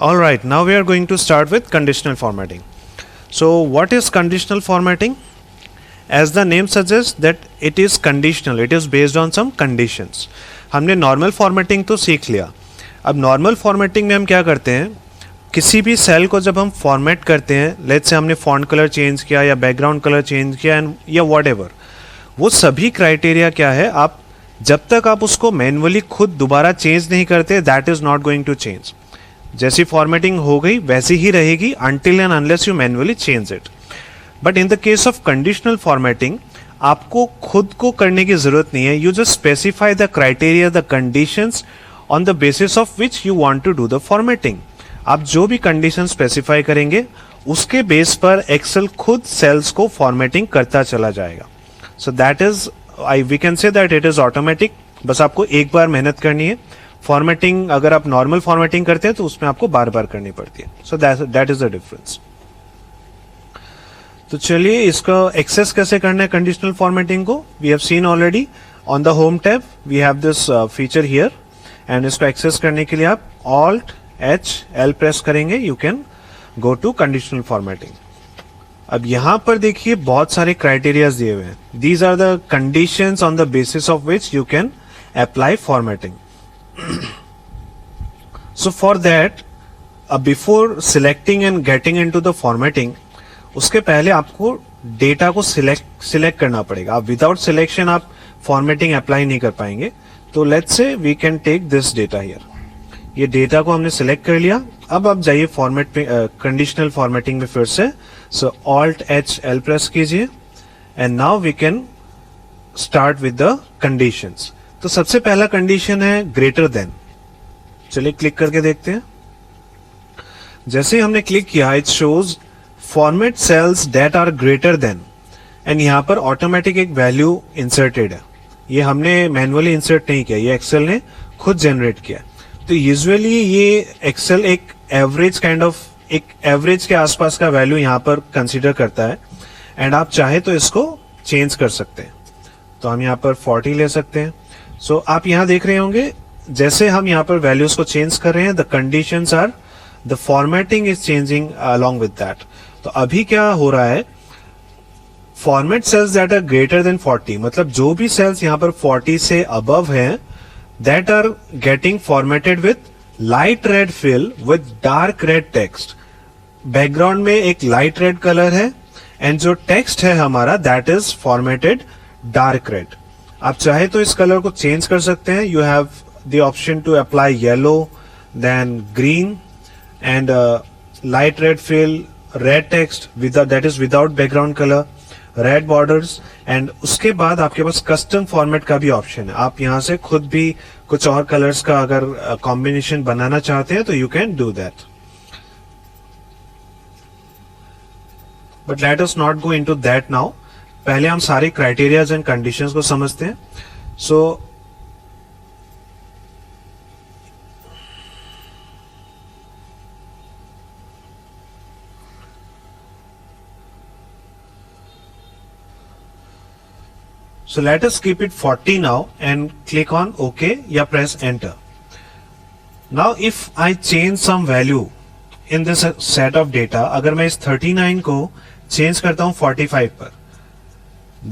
All right, now we are going to start with conditional formatting. So what is conditional formatting? As the name suggests that it is conditional, it is based on some conditions. हमने normal formatting तो सीख लिया. अब normal formatting में हम क्या करते हैं, किसी भी सेल को जब हम फॉर्मेट करते हैं, लेट्स से हमने फॉन्ट कलर चेंज किया या बैकग्राउंड कलर चेंज किया या व्हाटएवर, वो सभी क्राइटेरिया क्या है, आप जब तक आप उसको मैन्युअली खुद दोबारा चेंज नहीं करते, that is not going to change. जैसी फॉर्मेटिंग हो गई वैसी ही रहेगी until end unless you manually change it. But in the case of conditional formatting आपको खुद को करने की जरूरत नहीं है. You just specify the criteria, the conditions on the basis of which you want to do the formatting. आप जो भी कंडीशन स्पेसिफाई करेंगे उसके बेस पर एक्सेल खुद सेल्स को फॉर्मेटिंग करता चला जाएगा. So that is we can say that it is automatic. बस आपको एक बार मेहनत करनी है. फॉर्मेटिंग अगर आप नॉर्मल फॉर्मेटिंग करते हैं तो उसमें आपको बार बार करनी पड़ती है. So that is the difference. तो चलिए इसका एक्सेस कैसे करना है कंडीशनल फॉर्मेटिंग को. We have seen already on the home tab we have this feature here and इसको एक्सेस करने के लिए आप Alt+L प्रेस करेंगे. You can go to conditional formatting. अब यहां पर देखिए बहुत सारे क्राइटेरियाज दिए हुए हैं. These are the conditions on the basis of which you can apply formatting. So for that, before selecting and getting into the formatting, उसके पहले आपको डेटा को सिलेक्ट करना पड़ेगा. आप विदाउट सिलेक्शन आप फॉर्मेटिंग अप्लाई नहीं कर पाएंगे. तो let's say we can take this data here. ये डेटा को हमने सिलेक्ट कर लिया. अब आप जाइए फॉर्मेट पे, कंडीशनल फॉर्मेटिंग में फिर से. सो Alt+L प्रेस कीजिए and now we can start with the conditions. तो सबसे पहला कंडीशन है ग्रेटर देन. चलिए क्लिक करके देखते हैं. जैसे हमने क्लिक किया it shows format cells that are greater than and यहां पर ऑटोमेटिक एक वैल्यू इंसर्टेड है. ये हमने मैन्युअली इंसर्ट नहीं किया, ये एक्सेल ने खुद जनरेट किया. तो यूजुअली ये एक्सेल एक एवरेज काइंड ऑफ एक एवरेज के आसपास का वैल्यू यहां पर कंसीडर करता है एंड आप चाहे तो इसको चेंज कर सकते हैं. तो हम यहां पर 40 ले सकते हैं. सो आप यहां देख रहे होंगे जैसे हम यहां पर वैल्यूज को चेंज कर रहे हैं, the conditions are the formatting is changing along with that. तो अभी क्या हो रहा है, format cells that are greater than 40, मतलब जो भी सेल्स यहां पर 40 से अबव हैं, that are getting formatted with light red fill with dark red text. Background में एक लाइट रेड कलर है एंड जो टेक्स्ट है हमारा that is formatted dark red. आप चाहे तो इस कलर को चेंज कर सकते हैं. You have the option to apply yellow, then green and light red fill, red text that is without background colour, red borders and उसके बाद आपके पास कस्टम फॉर्मेट का भी ऑप्शन है. आप यहां से खुद भी कुछ और कलर्स का अगर कॉम्बिनेशन बनाना चाहते हैं तो you can do that. But let us not go into that now. पहले हम सारे क्राइटेरियाज एंड कंडीशंस को समझते हैं. सो let us keep it 40 now and click on OK या press enter. Now if I change some value in this set of data, अगर मैं इस 39 को चेंज करता हूं 45 पर,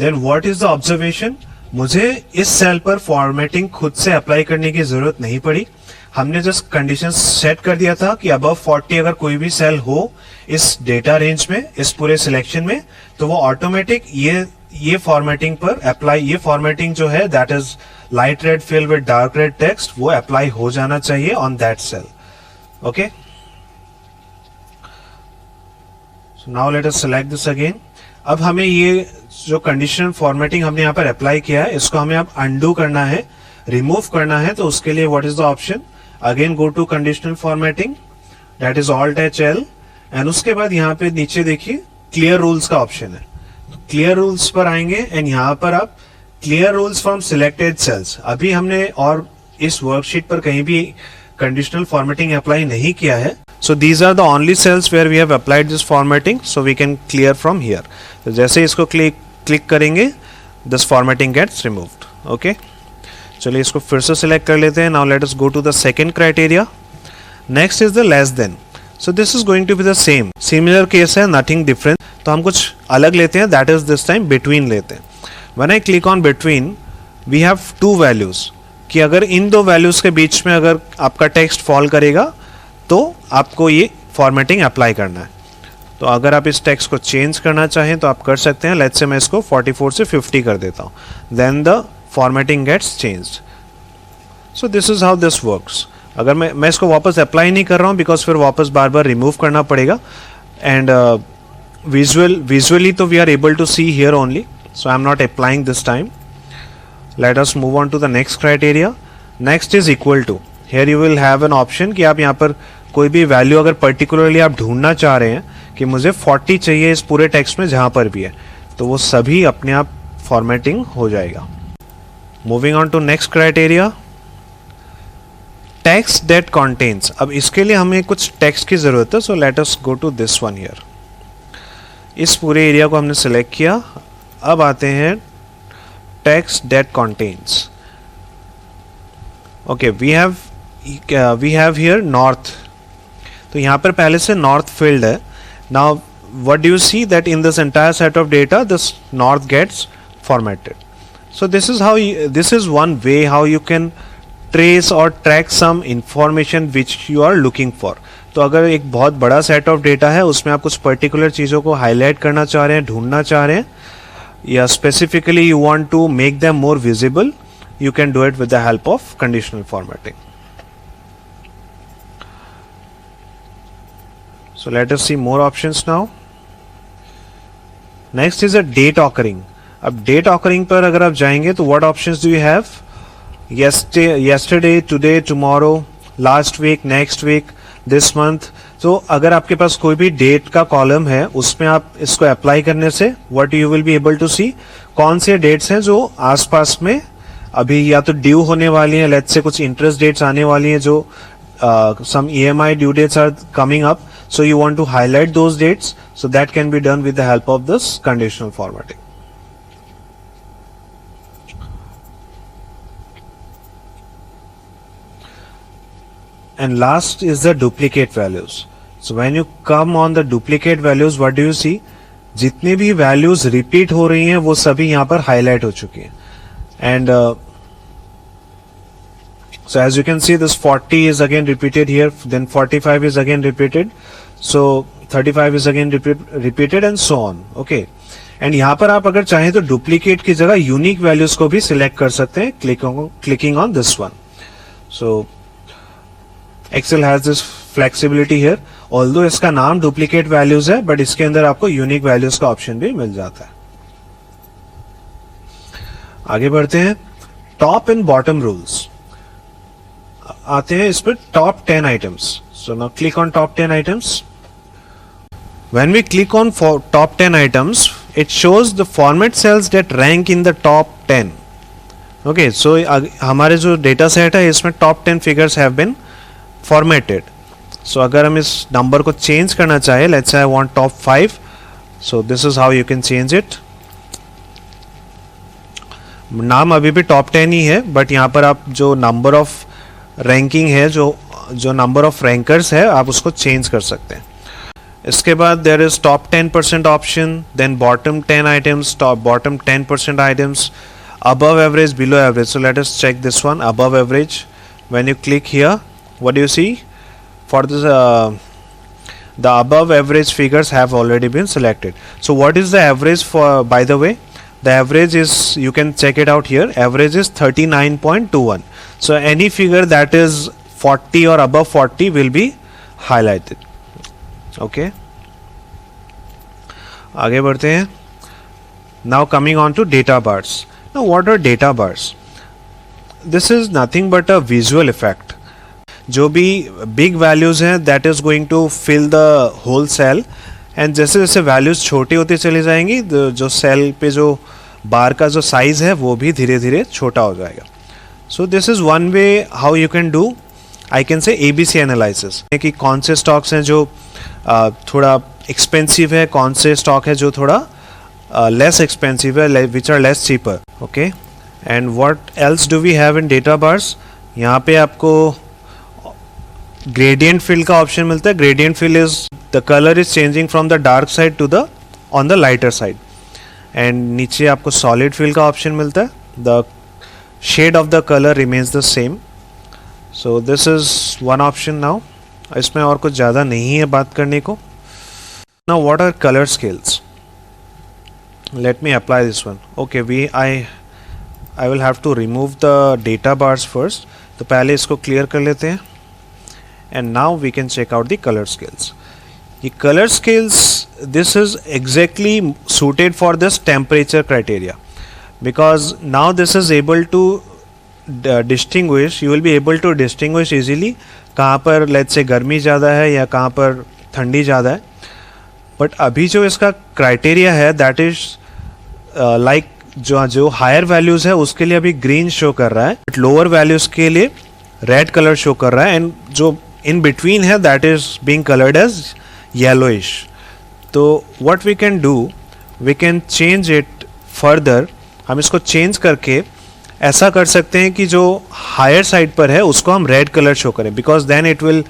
then what is the observation? मुझे इस सेल पर फॉर्मेटिंग खुद से अप्लाई करने की जरूरत नहीं पड़ी. हमने जस्ट कंडीशन सेट कर दिया था कि अबव 40 अगर कोई भी सेल हो इस डेटा रेंज में, इस पूरे सिलेक्शन में, तो वो ऑटोमेटिक ये फॉर्मेटिंग पर अप्लाई, ये फॉर्मेटिंग जो है that is light red fill with dark red text, वो अप्लाई हो जाना चाहिए on that cell. Okay, so now let us select this again. अब हमें ये जो कंडीशनल फॉर्मेटिंग हमने यहाँ पर अप्लाई किया है इसको हमें अब अनडू करना है, रिमूव करना है. तो उसके लिए what is the option, again go to conditional formatting, that is Alt+L and उसके बाद यहाँ पे नीचे देखिए क्लियर रूल्स का ऑप्शन है. क्लियर रूल्स पर आएंगे एंड यहाँ पर आप clear rules from selected cells. अभी हमने और इस वर्कशीट पर कहीं भी कंडीशनल फॉर्मेटिंग अप्लाई नहीं किया है. So these are the only cells where we have applied this formatting, so we can clear from here. तो जैसे इसको क्लिक करेंगे this formatting gets removed. Okay, चलिए इसको फिर से सिलेक्ट कर लेते हैं. Now let us go to the second criteria. Next is the less than, so this is going to be the same, similar case है, नथिंग डिफरेंट, तो हम कुछ अलग लेते हैं, that is this time between लेते हैं. When I click on between we have two values, कि अगर इन दो वैल्यूज के बीच में अगर आपका टेक्स्ट फॉल करेगा तो आपको ये फॉर्मेटिंग अप्लाई करना है. तो अगर आप इस टेक्स्ट को चेंज करना चाहें तो आप कर सकते हैं. लेट्स से मैं इसको 44 से 50 कर देता हूँ, then the formatting gets changed. So this is how this works. अगर मैं इसको वापस अप्लाई नहीं कर रहा हूँ बिकॉज फिर वापस बार बार रिमूव करना पड़ेगा. एंड विजुअली तो we are able to see here only, so I am not applying this time. Let us move on to the next criteria. Next is equal to. Here you will have an option कि आप यहाँ पर कोई भी value अगर particularly आप ढूंढना चाह रहे हैं कि मुझे 40 चाहिए इस पूरे टेक्स्ट में जहां पर भी है, तो वो सभी अपने आप फॉर्मेटिंग हो जाएगा. Moving on to next criteria, text that contains. अब इसके लिए हमें कुछ टेक्स्ट की जरूरत है, so let us go to this one here. इस पूरे एरिया को हमने सिलेक्ट किया. अब आते हैं text that contains. Okay, we have here north. तो यहाँ पर पहले से नॉर्थ फील्ड है. Now what do you see that in this entire set of data this north gets formatted. So this is one way how you can trace और track some information which you are looking for. तो अगर एक बहुत बड़ा set of data है, उसमें आप कुछ पर्टिकुलर चीज़ों को हाईलाइट करना चाह रहे हैं, ढूंढना चाह रहे हैं, या specifically you want to make them more visible, you can do it with the help of conditional formatting. So let us see more options now. Next is a date occurring. अब date occurring पर अगर आप जाएंगे तो what options do you have? Yesterday, today, tomorrow, last week, next week, this month. तो अगर आपके पास कोई भी डेट का कॉलम है, उसमें आप इसको अप्लाई करने से what you will be able to see, कौन से डेट्स हैं जो आसपास में अभी या तो ड्यू होने वाली हैं, लेट्स से कुछ इंटरेस्ट डेट्स आने वाली हैं, जो some EMI due dates are coming up, so you want to highlight those dates, so that can be done with the help of this conditional formatting. And last is the duplicate values. So when you come on the duplicate values, what do you see? जितनी भी values repeat हो रही हैं वो सभी यहाँ पर highlight हो चुकी हैं. And so as you can see, this 40 is again repeated here, then 45 is again repeated, so 35 is again repeated and so on. Okay, and यहाँ पर आप अगर चाहें तो duplicate की जगह unique values को भी select कर सकते हैं clicking on this one. So Excel has this flexibility here. Although इसका नाम duplicate values है, but इसके अंदर आपको unique values का option भी मिल जाता है. आगे बढ़ते हैं. टॉप एंड बॉटम रूल्स आते हैं इस पर. Top 10 items. So now click on top 10 items. When we click on top 10 items, it shows the format cells that rank in the top 10. Okay, so हमारे जो डेटा सेट है इसमें top 10 figures have been formatted. So अगर हम इस number को change करना चाहे, let's say I want top 5, so this is how you can change it. नाम अभी भी टॉप 10 ही है, बट यहाँ पर आप जो नंबर ऑफ रैंकिंग है, जो नंबर ऑफ रैंकर्स है, आप उसको चेंज कर सकते हैं. इसके बाद there is top 10% option, then bottom 10 items, top bottom 10% items, above average, below average. So let us check this one, above average. When you click here, what do you see? For this the above average figures have already been selected. So what is the average for, by the way? The average is, you can check it out here, average is 39.21. So any figure that is 40 or above 40 will be highlighted. Okay, आगे बढ़ते हैं. Now coming on to data bars. Now what are data bars? This is nothing but a visual effect. जो भी big values हैं, that is going to fill the whole cell, and जैसे जैसे values छोटी होती चली जाएंगी, जो cell पे जो बार का जो size है वो भी धीरे धीरे छोटा हो जाएगा. So this is one way how you can do, I can say, ABC analysis, कि कौन से stocks हैं जो थोड़ा expensive है, कौन से stock है जो थोड़ा less expensive है, which are less cheaper. Okay, and what else do we have in data bars? यहाँ पे आपको ग्रेडियंट फिल का ऑप्शन मिलता है. Gradient fill is the colour is changing from the dark side to the on the lighter side. And नीचे आपको solid fill का option मिलता है. The shade of the colour remains the same. So this is one option. Now इसमें और कुछ ज़्यादा नहीं है बात करने को. Now what are colour scales? Let me apply this one. Okay, I will have to remove the data bars first. तो पहले इसको क्लियर कर लेते हैं. And now we can check out the colour scales. ये colour scales, this is exactly suited for this temperature criteria, because now this is able to distinguish, you will be able to distinguish easily कहाँ पर let's say गर्मी ज़्यादा है या कहाँ पर ठंडी ज़्यादा है. बट अभी जो इसका क्राइटेरिया है दैट इज लाइक जो हायर वैल्यूज़ है उसके लिए अभी ग्रीन शो कर रहा है, बट लोअर वैल्यूज़ के लिए रेड कलर शो कर रहा है. एंड जो इन बिटवीन है that is being coloured as yellowish. तो what we can do, we can change it further. हम इसको चेंज करके ऐसा कर सकते हैं कि जो हायर साइड पर है उसको हम रेड कलर शो करें, because then it will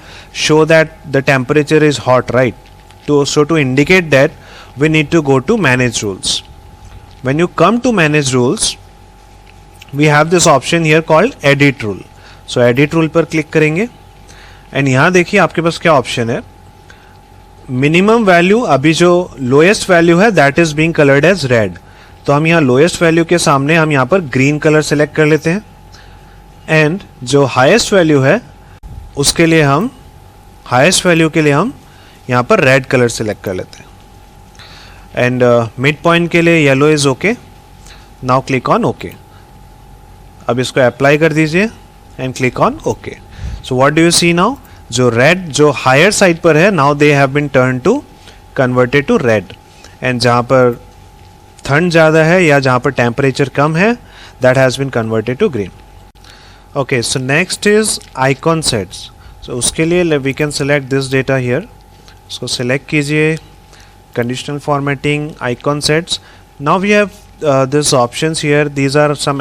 show that the temperature is hot, right. So to indicate that, we need to go to manage rules. When you come to manage rules, we have this option here called edit rule. So edit rule पर click करेंगे. And यहाँ देखिए आपके पास क्या option है. Minimum value, अभी जो lowest value है that is being coloured as red. तो हम यहाँ लोएस्ट वैल्यू के सामने हम यहाँ पर ग्रीन कलर सेलेक्ट कर लेते हैं. एंड जो हाईएस्ट वैल्यू है उसके लिए हम यहाँ पर रेड कलर सेलेक्ट कर लेते हैं. एंड मिड पॉइंट के लिए yellow is okay. Now click on okay. अब इसको अप्लाई कर दीजिए and click on okay. So what do you see now, जो रेड जो हायर साइड पर है now they have been turn to converted to red. And जहाँ पर ठंड ज़्यादा है या जहाँ पर टेम्परेचर कम है that has been converted to green. Okay, so next is icon sets. So उसके लिए we can select this data here. इसको सेलेक्ट कीजिए, conditional formatting, icon sets. Now we have this options here. These are some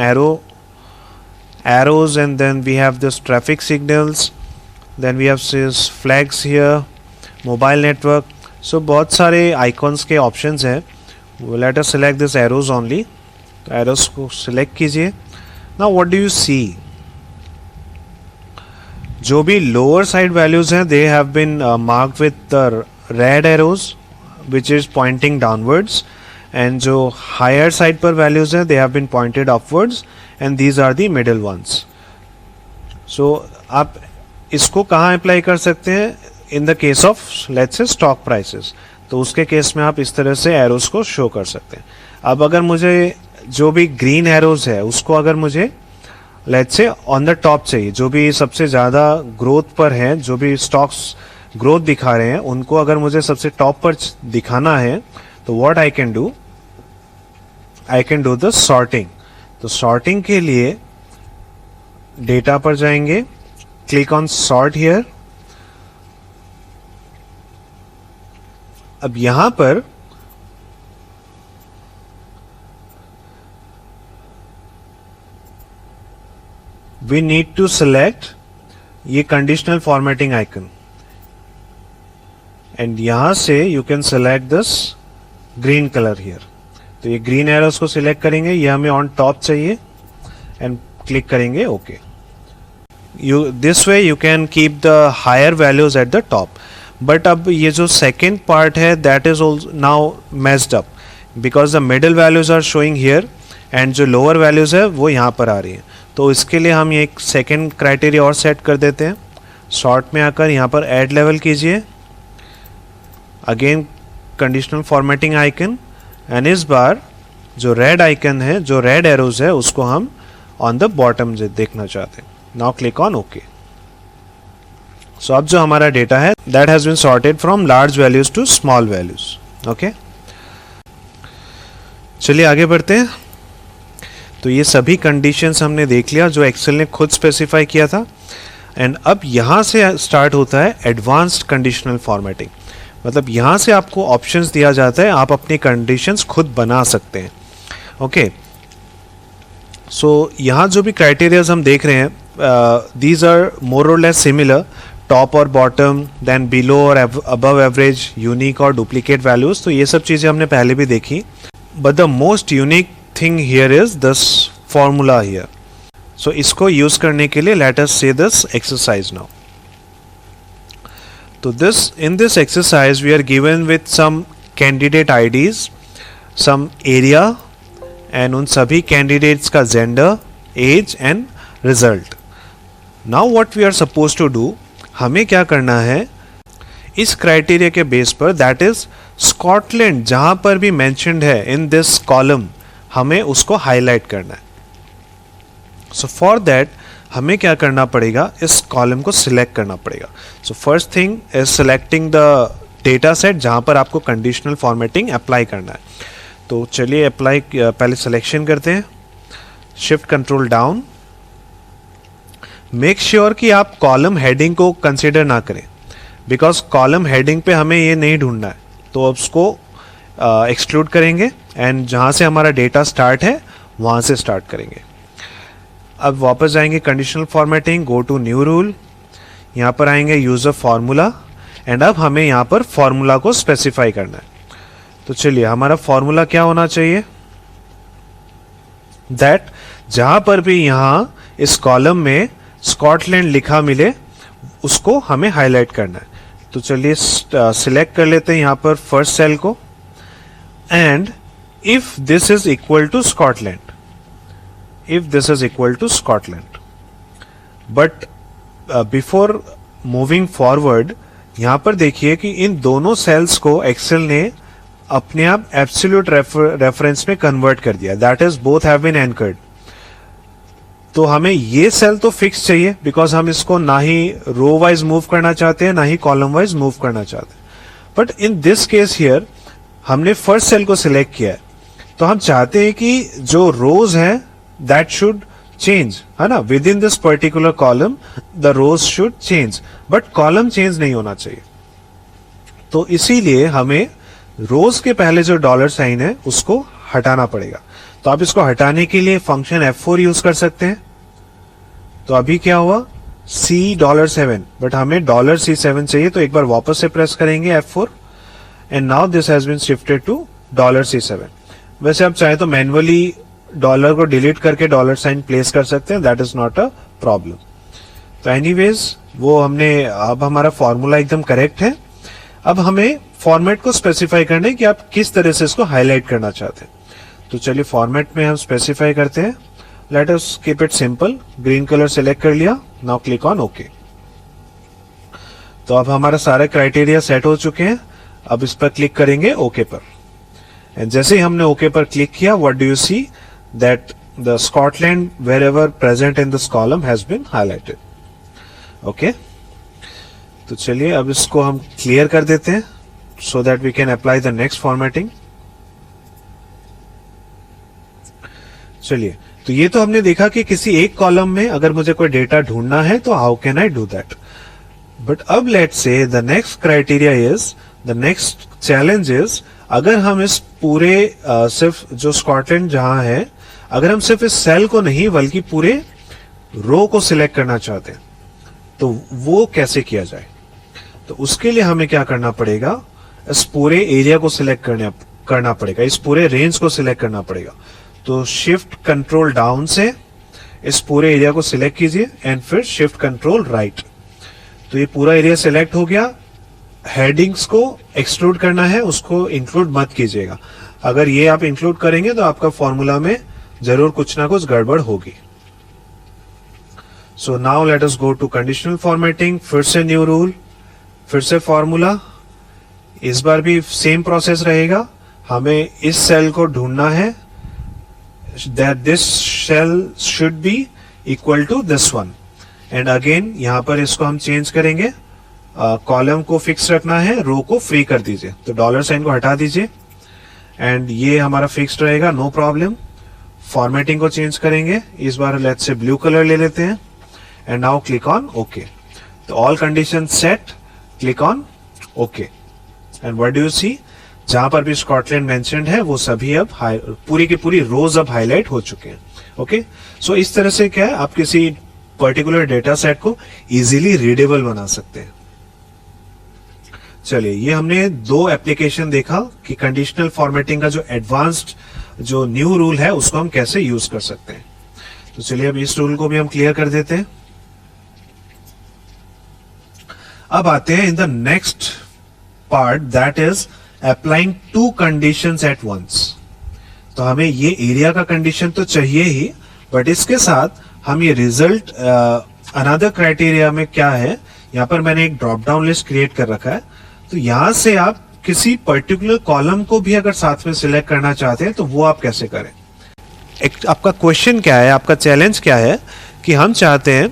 arrows and then we have this traffic signals, then we have this flags here, mobile network. So बहुत सारे icons के options हैं. Let us select this arrows only. तो arrows को select कीजिए. Now what do you see? जो भी lower side values हैं they have been marked with the red arrows which is pointing downwards, and जो higher side पर values हैं they have been pointed upwards, and these are the middle ones. So आप इसको कहाँ apply कर सकते हैं? In the case of let's say stock prices. तो उसके केस में आप इस तरह से एरोज को शो कर सकते हैं. अब अगर मुझे जो भी ग्रीन एरोज है उसको अगर मुझे let's say on the top चाहिए, जो भी सबसे ज़्यादा ग्रोथ पर है, जो भी स्टॉक्स ग्रोथ दिखा रहे हैं उनको अगर मुझे सबसे टॉप पर दिखाना है तो what I can do, I can do the sorting. तो सॉर्टिंग के लिए डेटा पर जाएंगे, क्लिक ऑन सॉर्ट हियर. अब यहां पर वी नीड टू सेलेक्ट ये कंडीशनल फॉर्मेटिंग आइकन, एंड यहां से you can select this green colour here. तो ये ग्रीन एरोस को सिलेक्ट करेंगे, ये हमें ऑन टॉप चाहिए एंड क्लिक करेंगे okay. This way you can keep the higher values at the top. But अब ये जो सेकेंड पार्ट है that is now messed up because the middle values are showing here and जो lower values है वो यहाँ पर आ रही है. तो इसके लिए हम ये एक सेकेंड क्राइटेरिया और सेट कर देते हैं. सॉर्ट में आकर यहाँ पर ऐड लेवल कीजिए, again conditional formatting icon, and इस बार जो रेड आइकन है, जो रेड एरोज है उसको हम ऑन द बॉटम देखना चाहते हैं. Now click on okay. So अब जो हमारा डेटा है that has been sorted from large values to small values. Okay, चलिए आगे बढ़ते हैं. तो ये सभी कंडीशंस हमने देख लिया जो एक्सेल ने खुद स्पेसिफाई किया था. एंड अब यहाँ से स्टार्ट होता है एडवांस्ड कंडीशनल फॉर्मेटिंग. मतलब यहाँ से आपको ऑप्शंस दिया जाता है, आप अपनी कंडीशंस खुद बना सकते हैं. ओके, सो यहाँ जो भी क्राइटेरियाज हम देख रहे हैं दीज आर मोर और लेस सिमिलर टॉप और बॉटम, देन बिलो और अबव एवरेज, यूनिक और डुप्लीकेट वैल्यूज, तो ये सब चीजें हमने पहले भी देखी. But the most unique thing here is this formula here. So इसको यूज करने के लिए let us say this exercise now. तो in this exercise we are given with some candidate IDs, some area, and उन सभी candidates का gender, age and result. Now what we are supposed to do, हमें क्या करना है, इस criteria के बेस पर, दैट इज स्कॉटलैंड जहां पर भी मेंशन्ड है इन दिस कॉलम, हमें उसको हाईलाइट करना है. सो फॉर दैट हमें क्या करना पड़ेगा, इस कॉलम को सिलेक्ट करना पड़ेगा. So first thing is selecting the data set जहां पर आपको कंडीशनल फॉर्मेटिंग अप्लाई करना है. तो चलिए अप्लाई पहले सिलेक्शन करते हैं. Shift control down. Make sure कि आप कॉलम हेडिंग को कंसिडर ना करें, बिकॉज कॉलम हेडिंग पे हमें ये नहीं ढूंढना है, तो अब उसको एक्सक्लूड करेंगे एंड जहां से हमारा डेटा स्टार्ट है वहां से स्टार्ट करेंगे. अब वापस जाएंगे conditional formatting, go to new rule, यहां पर आएंगे यूजर फॉर्मूला, एंड अब हमें यहां पर फॉर्मूला को स्पेसिफाई करना है. तो चलिए हमारा फॉर्मूला क्या होना चाहिए, दैट जहां पर भी यहां इस कॉलम में स्कॉटलैंड लिखा मिले उसको हमें हाईलाइट करना है. तो चलिए सिलेक्ट कर लेते हैं यहां पर फर्स्ट सेल को, and if this is equal to Scotland, if this is equal to Scotland. But before moving forward, यहां पर देखिए कि इन दोनों सेल्स को एक्सेल ने अपने आप एब्सोल्यूट रेफरेंस में कन्वर्ट कर दिया, that is both have been anchored. तो हमें ये सेल तो फिक्स चाहिए, बिकॉज हम इसको ना ही रो वाइज मूव करना चाहते हैं ना ही कॉलम वाइज मूव करना चाहते हैं. But in this case here हमने फर्स्ट सेल को सिलेक्ट किया है, तो हम चाहते हैं कि जो रोज है that should change, है ना, within this particular column the rows should change, but column change नहीं होना चाहिए. तो इसीलिए हमें रोज के पहले जो डॉलर साइन है उसको हटाना पड़ेगा. तो आप इसको हटाने के लिए फंक्शन F4 यूज कर सकते हैं. तो अभी क्या हुआ, $7, बट हमें $C7 चाहिए, तो एक बार वापस से प्रेस करेंगे F4, and now this has been shifted to $C7. वैसे आप चाहे तो मैन्युअली डॉलर को डिलीट करके डॉलर साइन प्लेस कर सकते हैं, that is not a problem. तो एनीवेज वो हमने, अब हमारा फॉर्मूला एकदम करेक्ट है. अब हमें फॉर्मेट को स्पेसिफाई करना है कि आप किस तरह से इसको हाईलाइट करना चाहते हैं. तो चलिए फॉर्मेट में हम स्पेसिफाई करते हैं, late us keep it simple. Green colour select कर लिया, नाउ क्लिक ऑन ओके. तो अब हमारा सारे क्राइटेरिया सेट हो चुके हैं. अब इस पर क्लिक करेंगे ओके पर, एंड जैसे ही हमने ओके पर क्लिक किया, what do you see, that the Scotland wherever present in this column has been highlighted. Okay, तो चलिए अब इसको हम क्लियर कर देते हैं so that we can apply the next formatting. चलिए, तो ये तो हमने देखा कि किसी एक कॉलम में अगर मुझे कोई डेटा ढूंढना है तो how can I do that. But अब let's say the next criteria is, the next challenge is, अगर हम इस पूरे सिर्फ जो स्कॉटलैंड जहां है, अगर हम सिर्फ इस सेल को नहीं बल्कि पूरे रो को सिलेक्ट करना चाहते हैं, तो वो कैसे किया जाए. तो उसके लिए हमें क्या करना पड़ेगा, इस पूरे एरिया को सिलेक्ट करना पड़ेगा, इस पूरे रेंज को सिलेक्ट करना पड़ेगा. तो शिफ्ट कंट्रोल डाउन से इस पूरे एरिया को सिलेक्ट कीजिए, एंड फिर शिफ्ट कंट्रोल राइट. तो ये पूरा एरिया सिलेक्ट हो गया. हेडिंग्स को एक्सक्लूड करना है, उसको इंक्लूड मत कीजिएगा. अगर ये आप इंक्लूड करेंगे तो आपका फॉर्मूला में जरूर कुछ ना कुछ गड़बड़ होगी. So now let us go to conditional formatting. फिर से न्यू रूल, फिर से फॉर्मूला. इस बार भी सेम प्रोसेस रहेगा. हमें इस सेल को ढूंढना है, that this cell should be equal to this one, and again यहां पर इसको हम चेंज करेंगे. कॉलम को फिक्स रखना है, रो को फ्री कर दीजिए. तो डॉलर साइन को हटा दीजिए, एंड ये हमारा फिक्स्ड रहेगा, नो प्रॉब्लम. फॉर्मेटिंग को चेंज करेंगे, इस बार लेट्स से ब्लू कलर ले लेते हैं, and now click on okay. तो all condition set, click on okay, and what do you see, जहां पर भी स्कॉटलैंड मेंशन्ड है वो सभी अब पूरी की पूरी रोज अब हाईलाइट हो चुके हैं. ओके, सो इस तरह से क्या है, आप किसी पर्टिकुलर डेटा सेट को इजीली रीडेबल बना सकते हैं। चलिए, ये हमने दो एप्लीकेशन देखा कि कंडीशनल फॉर्मेटिंग का जो एडवांस्ड जो न्यू रूल है उसको हम कैसे यूज कर सकते हैं। तो चलिए अब इस रूल को भी हम क्लियर कर देते हैं। अब आते हैं in the next part, that is applying to conditions at once. तो हमें ये एरिया का कंडीशन तो चाहिए ही, बट इसके साथ हम ये रिजल्ट अनदर क्राइटेरिया में क्या है, यहां पर मैंने एक ड्रॉप डाउन लिस्ट क्रिएट कर रखा है। तो यहां से आप किसी पर्टिकुलर कॉलम को भी अगर साथ में सिलेक्ट करना चाहते हैं तो वो आप कैसे करें। एक आपका क्वेश्चन क्या है, आपका चैलेंज क्या है कि हम चाहते हैं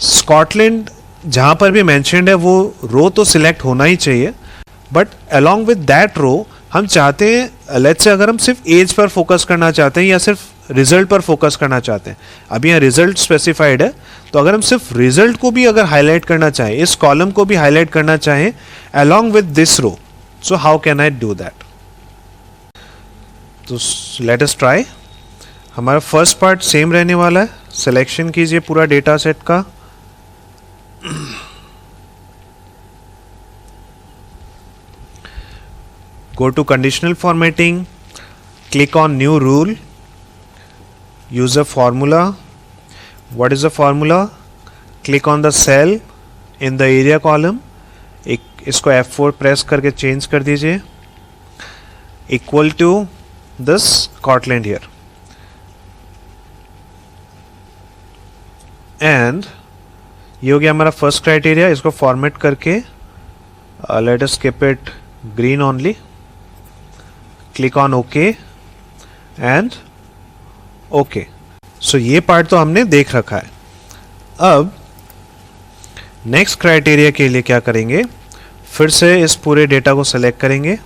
स्कॉटलैंड जहां पर भी मेंशन्ड है वो रो तो सिलेक्ट होना ही चाहिए, but along with that row हम चाहते हैं, लेट्स से अगर हम सिर्फ एज पर फोकस करना चाहते हैं या सिर्फ रिजल्ट पर फोकस करना चाहते हैं, अभी यहाँ रिजल्ट स्पेसिफाइड है, तो अगर हम सिर्फ रिजल्ट को भी अगर हाईलाइट करना चाहें, इस कॉलम को भी हाईलाइट करना चाहें along with this row, so how can I do that. तो लेट अस ट्राई। हमारा फर्स्ट पार्ट सेम रहने वाला है, सिलेक्शन कीजिए पूरा डेटा सेट का। Go to conditional formatting, click on new rule, use a formula. What is the formula? Click on the cell in the area column. इसको F4 press करके change कर दीजिए, equal to this Scotland here, and ये हो गया हमारा first criteria. इसको format करके let us keep it green only, click on okay and okay. So ये पार्ट तो हमने देख रखा है। अब नेक्स्ट क्राइटेरिया के लिए क्या करेंगे, फिर से इस पूरे डेटा को सेलेक्ट करेंगे,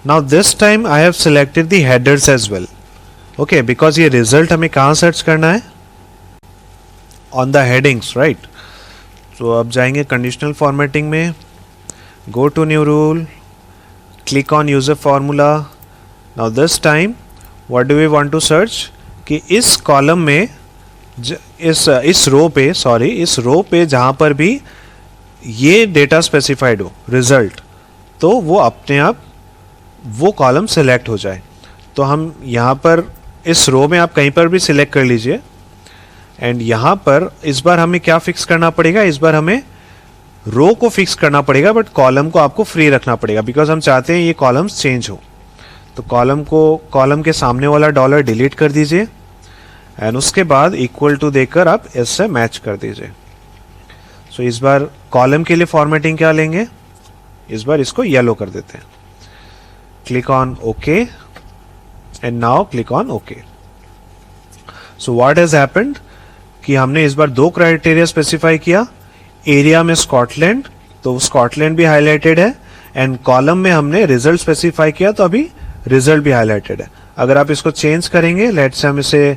now this time I have selected the headers as well, okay, because ये रिजल्ट हमें कहां सर्च करना है, ऑन द हेडिंग्स, राइट। तो अब जाएंगे कंडीशनल फॉर्मेटिंग में, go to new rule, click on user formula. Now this time what do we want to search, कि इस कॉलम में इस रो पे जहां पर भी ये डेटा स्पेसिफाइड हो रिजल्ट, तो वो अपने आप वो कॉलम सिलेक्ट हो जाए। तो हम यहाँ पर इस रो में आप कहीं पर भी सिलेक्ट कर लीजिए, एंड यहाँ पर इस बार हमें क्या फिक्स करना पड़ेगा, इस बार हमें रो को फिक्स करना पड़ेगा, बट कॉलम को आपको फ्री रखना पड़ेगा, बिकॉज हम चाहते हैं ये कॉलम्स चेंज हो। तो कॉलम के सामने वाला डॉलर डिलीट कर दीजिए, एंड उसके बाद इक्वल टू देकर आप इससे मैच कर दीजिए। सो इस बार कॉलम के लिए फॉर्मेटिंग क्या लेंगे, इस बार इसको येलो कर देते हैं, click on okay and now click on okay. So what has happened कि हमने इस बार दो क्राइटेरिया स्पेसिफाई किया, एरिया में स्कॉटलैंड, तो स्कॉटलैंड भी हाईलाइटेड है, एंड कॉलम में हमने रिजल्ट स्पेसिफाई किया, तो अभी रिजल्ट भी हाईलाइटेड है। अगर आप इसको चेंज करेंगे, लेट्स से हम इसे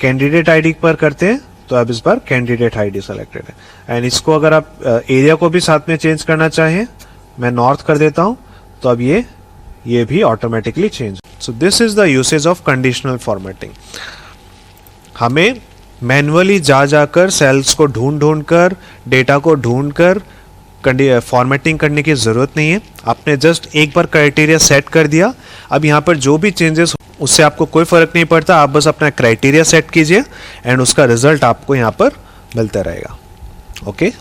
कैंडिडेट आईडी पर करते हैं, तो अब इस बार कैंडिडेट आईडी सेलेक्टेड है, एंड इसको अगर आप एरिया को भी साथ में चेंज करना चाहें, मैं नॉर्थ कर देता हूं, तो अब ये भी automatically change. So this is the usage of conditional formatting. हमें मैन्युअली जाकर सेल्स को ढूंढ कर, डेटा को ढूंढ कर फॉर्मेटिंग करने की जरूरत नहीं है। आपने जस्ट एक बार क्राइटेरिया सेट कर दिया, अब यहाँ पर जो भी चेंजेस उससे आपको कोई फर्क नहीं पड़ता, आप बस अपना क्राइटेरिया सेट कीजिए एंड उसका रिजल्ट आपको यहाँ पर मिलता रहेगा। ओके,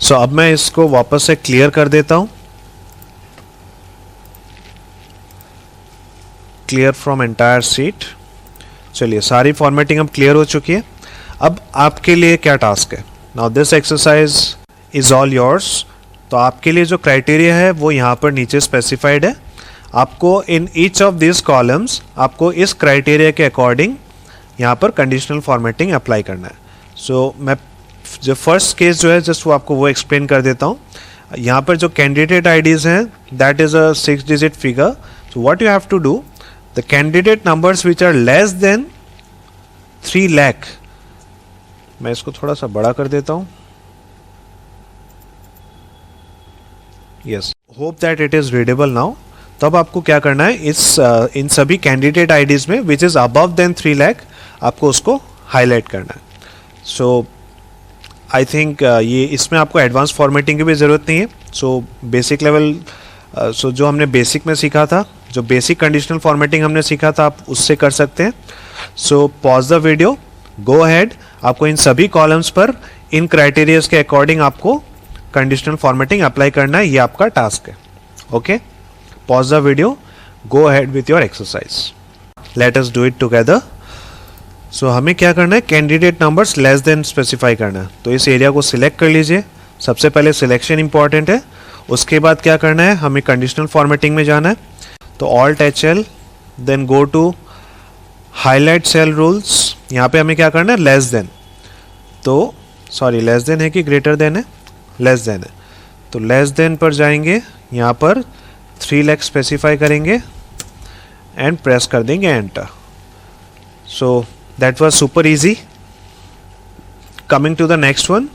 सो अब मैं इसको वापस से क्लियर कर देता हूं, क्लियर फ्रॉम एंटायर शीट। चलिए, सारी फॉर्मेटिंग अब क्लियर हो चुकी है। अब आपके लिए क्या टास्क है, now this exercise is all yours. तो आपके लिए जो क्राइटेरिया है वो यहाँ पर नीचे स्पेसिफाइड है। आपको in each of this columns आपको इस क्राइटेरिया के अकॉर्डिंग यहाँ पर कंडीशनल फॉर्मेटिंग अप्लाई करना है। सो मैं जो फर्स्ट केस जो है जस्ट वो आपको वो एक्सप्लेन कर देता हूँ। यहाँ पर जो कैंडिडेट आईडीज हैं that is a 6 digit figure. So what you have to do, the candidate numbers which are less than 3 lakh, मैं इसको थोड़ा सा बड़ा कर देता हूँ, yes, hope that it is readable now. तब आपको क्या करना है, इन सभी कैंडिडेट आईडीज में which is above than 3 lakh आपको उसको हाईलाइट करना है. सो आई थिंक ये इसमें आपको एडवांस फॉर्मेटिंग की भी ज़रूरत नहीं है. सो बेसिक लेवल, जो हमने बेसिक में सीखा था, जो बेसिक कंडीशनल फॉर्मेटिंग हमने सीखा था, आप उससे कर सकते हैं. So pause the video, go ahead. आपको इन सभी कॉलम्स पर इन क्राइटेरियाज के अकॉर्डिंग आपको कंडीशनल फॉर्मेटिंग अप्लाई करना है. ये आपका टास्क है. Okay, pause the video, go ahead with your exercise. Let us do it together. So हमें क्या करना है, candidate numbers less than specify करना है. तो इस एरिया को सिलेक्ट कर लीजिए. सबसे पहले सिलेक्शन इंपॉर्टेंट है. उसके बाद क्या करना है, हमें कंडीशनल फॉर्मेटिंग में जाना है. तो alt HL, then go to highlight cell rules. यहाँ पे हमें क्या करना है, लेस देन. तो सॉरी, लेस देन है कि ग्रेटर देन है, लेस देन है. तो लेस देन पर जाएंगे, यहाँ पर 3 लाख स्पेसिफाई करेंगे एंड प्रेस कर देंगे enter. So that was super easy. Coming to the next one.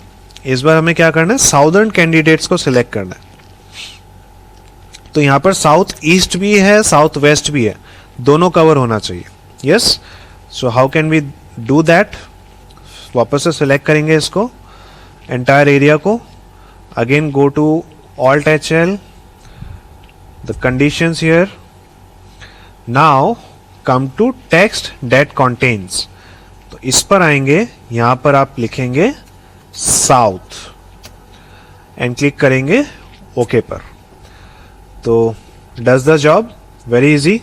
इस बार हमें क्या करना है, साउदर्न कैंडिडेट्स को सिलेक्ट करना है. तो यहाँ पर साउथ ईस्ट भी है, साउथ वेस्ट भी है, दोनों कवर होना चाहिए. Yes. So how can we do that. वापस से सिलेक्ट करेंगे इसको, एंटायर एरिया को. Again go to alt HL, the conditions here. Now come to text that contains. तो इस पर आएंगे, यहां पर आप लिखेंगे साउथ एंड क्लिक करेंगे ओके पर. तो does the job, very easy.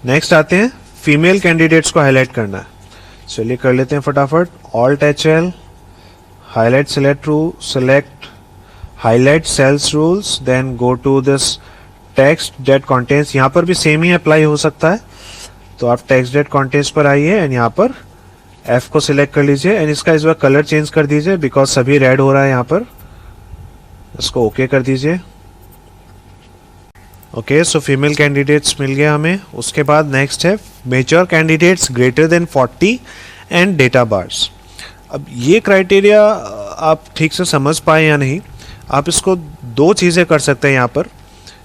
Next आते हैं, फीमेल कैंडिडेट्स को हाईलाइट करना है. चलिए कर लेते हैं फटाफट. Alt HL, highlight select highlight cells rules, then go to this text that contains. यहाँ पर भी सेम ही अप्लाई हो सकता है. तो आप टेक्स्ट दैट कंटेन्स पर आइए एंड यहाँ पर F को सिलेक्ट कर लीजिए एंड इसका इस बार कलर चेंज कर दीजिए बिकॉज सभी रेड हो रहा है यहाँ पर. इसको ओके कर दीजिए. ओके, सो फीमेल कैंडिडेट्स मिल गया हमें. उसके बाद नेक्स्ट है major candidates greater than 40 and data bars. अब ये क्राइटेरिया आप ठीक से समझ पाए या नहीं, आप इसको 2 चीज़ें कर सकते हैं यहाँ पर.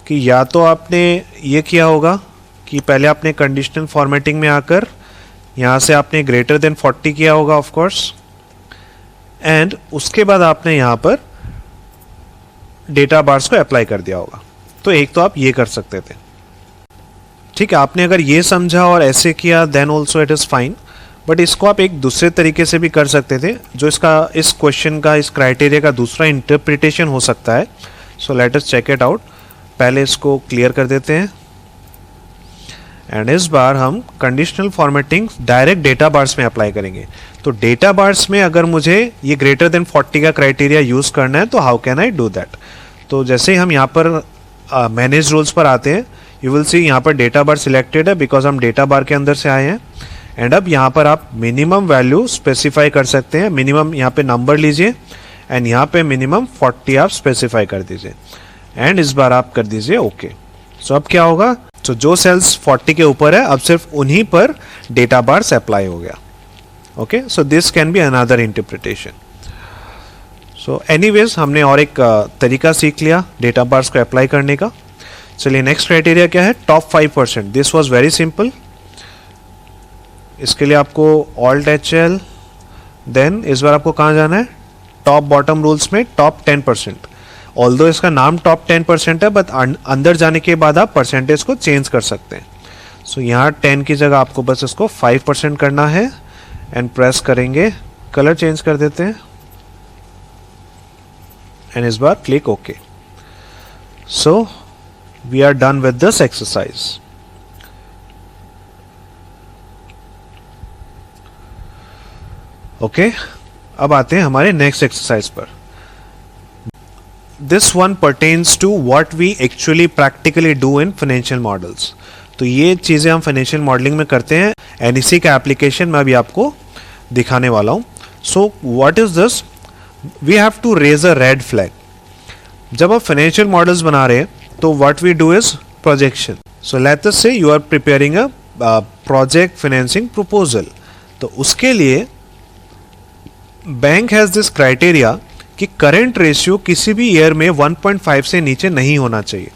कि या तो आपने ये किया होगा कि पहले आपने कंडीशनल फॉर्मेटिंग में आकर यहाँ से आपने ग्रेटर देन 40 किया होगा ऑफ कोर्स, एंड उसके बाद आपने यहाँ पर डेटा बार्स को अप्लाई कर दिया होगा. तो एक तो आप ये कर सकते थे. ठीक है, आपने अगर ये समझा और ऐसे किया then also it is fine. But इसको आप एक दूसरे तरीके से भी कर सकते थे, जो इसका इस क्वेश्चन का, इस क्राइटेरिया का दूसरा इंटरप्रिटेशन हो सकता है. So let us check it out. पहले इसको क्लियर कर देते हैं एंड इस बार हम conditional formatting direct data bars में अप्लाई करेंगे. तो डेटा बार्स में अगर मुझे ये ग्रेटर देन 40 का क्राइटेरिया यूज करना है तो how can I do that. तो जैसे ही हम यहाँ पर मैनेज रूल्स पर आते हैं, यू विल सी यहाँ पर डेटा बार सिलेक्टेड है बिकॉज हम डेटा बार के अंदर से आए हैं. एंड अब यहाँ पर आप मिनिमम वैल्यू स्पेसिफाई कर सकते हैं. मिनिमम यहाँ पे नंबर लीजिए एंड यहाँ पे मिनिमम 40 आप स्पेसिफाई कर दीजिए एंड इस बार आप कर दीजिए ओके. सो अब क्या होगा, तो जो सेल्स 40 के ऊपर है अब सिर्फ उन्हीं पर डेटा बार्स अप्लाई हो गया. Okay, so this can be another interpretation. So anyways हमने और एक तरीका सीख लिया डेटा बार्स को अप्लाई करने का. चलिए नेक्स्ट क्राइटेरिया क्या है, top 5%. This was very simple. इसके लिए आपको ऑल्ट HL, देन इस बार आपको कहाँ जाना है, टॉप बॉटम रूल्स में टॉप 10%. ऑल्दो इसका नाम टॉप 10% है बट अंदर जाने के बाद आप परसेंटेज को चेंज कर सकते हैं. सो यहाँ 10 की जगह आपको बस इसको 5% करना है एंड प्रेस करेंगे. कलर चेंज कर देते हैं एंड इस बार click okay. So we are done with this exercise. Okay, अब आते हैं हमारे नेक्स्ट एक्सरसाइज पर. This one pertains to what we actually practically do in financial models. तो ये चीज़ें हम फाइनेंशियल मॉडलिंग में करते हैं एंड इसी का एप्लीकेशन मैं अभी आपको दिखाने वाला हूँ. So what is this, we have to raise a red flag. जब आप फाइनेंशियल मॉडल्स बना रहे हैं तो what we do is projection. So let us say you are preparing a project financing proposal. तो उसके लिए बैंक हैज दिस क्राइटेरिया कि करंट रेशियो किसी भी ईयर में 1.5 से नीचे नहीं होना चाहिए.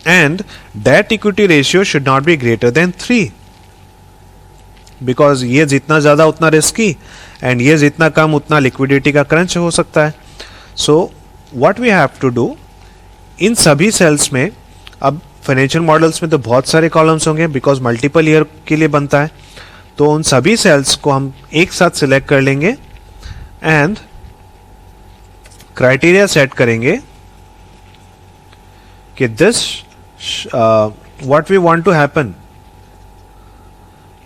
And date equity ratio should not be greater then 3, because ये जितना ज्यादा उतना रिस्की एंड ये जितना कम उतना लिक्विडिटी का क्रंच हो सकता है. So what we have to do, इन सभी सेल्स में, अब फाइनेंशियल मॉडल्स में तो बहुत सारे कॉलम्स होंगे बिकॉज मल्टीपल ईयर के लिए बनता है, तो उन सभी सेल्स को हम एक साथ सिलेक्ट कर लेंगे एंड क्राइटेरिया सेट करेंगे कि this what we want to happen,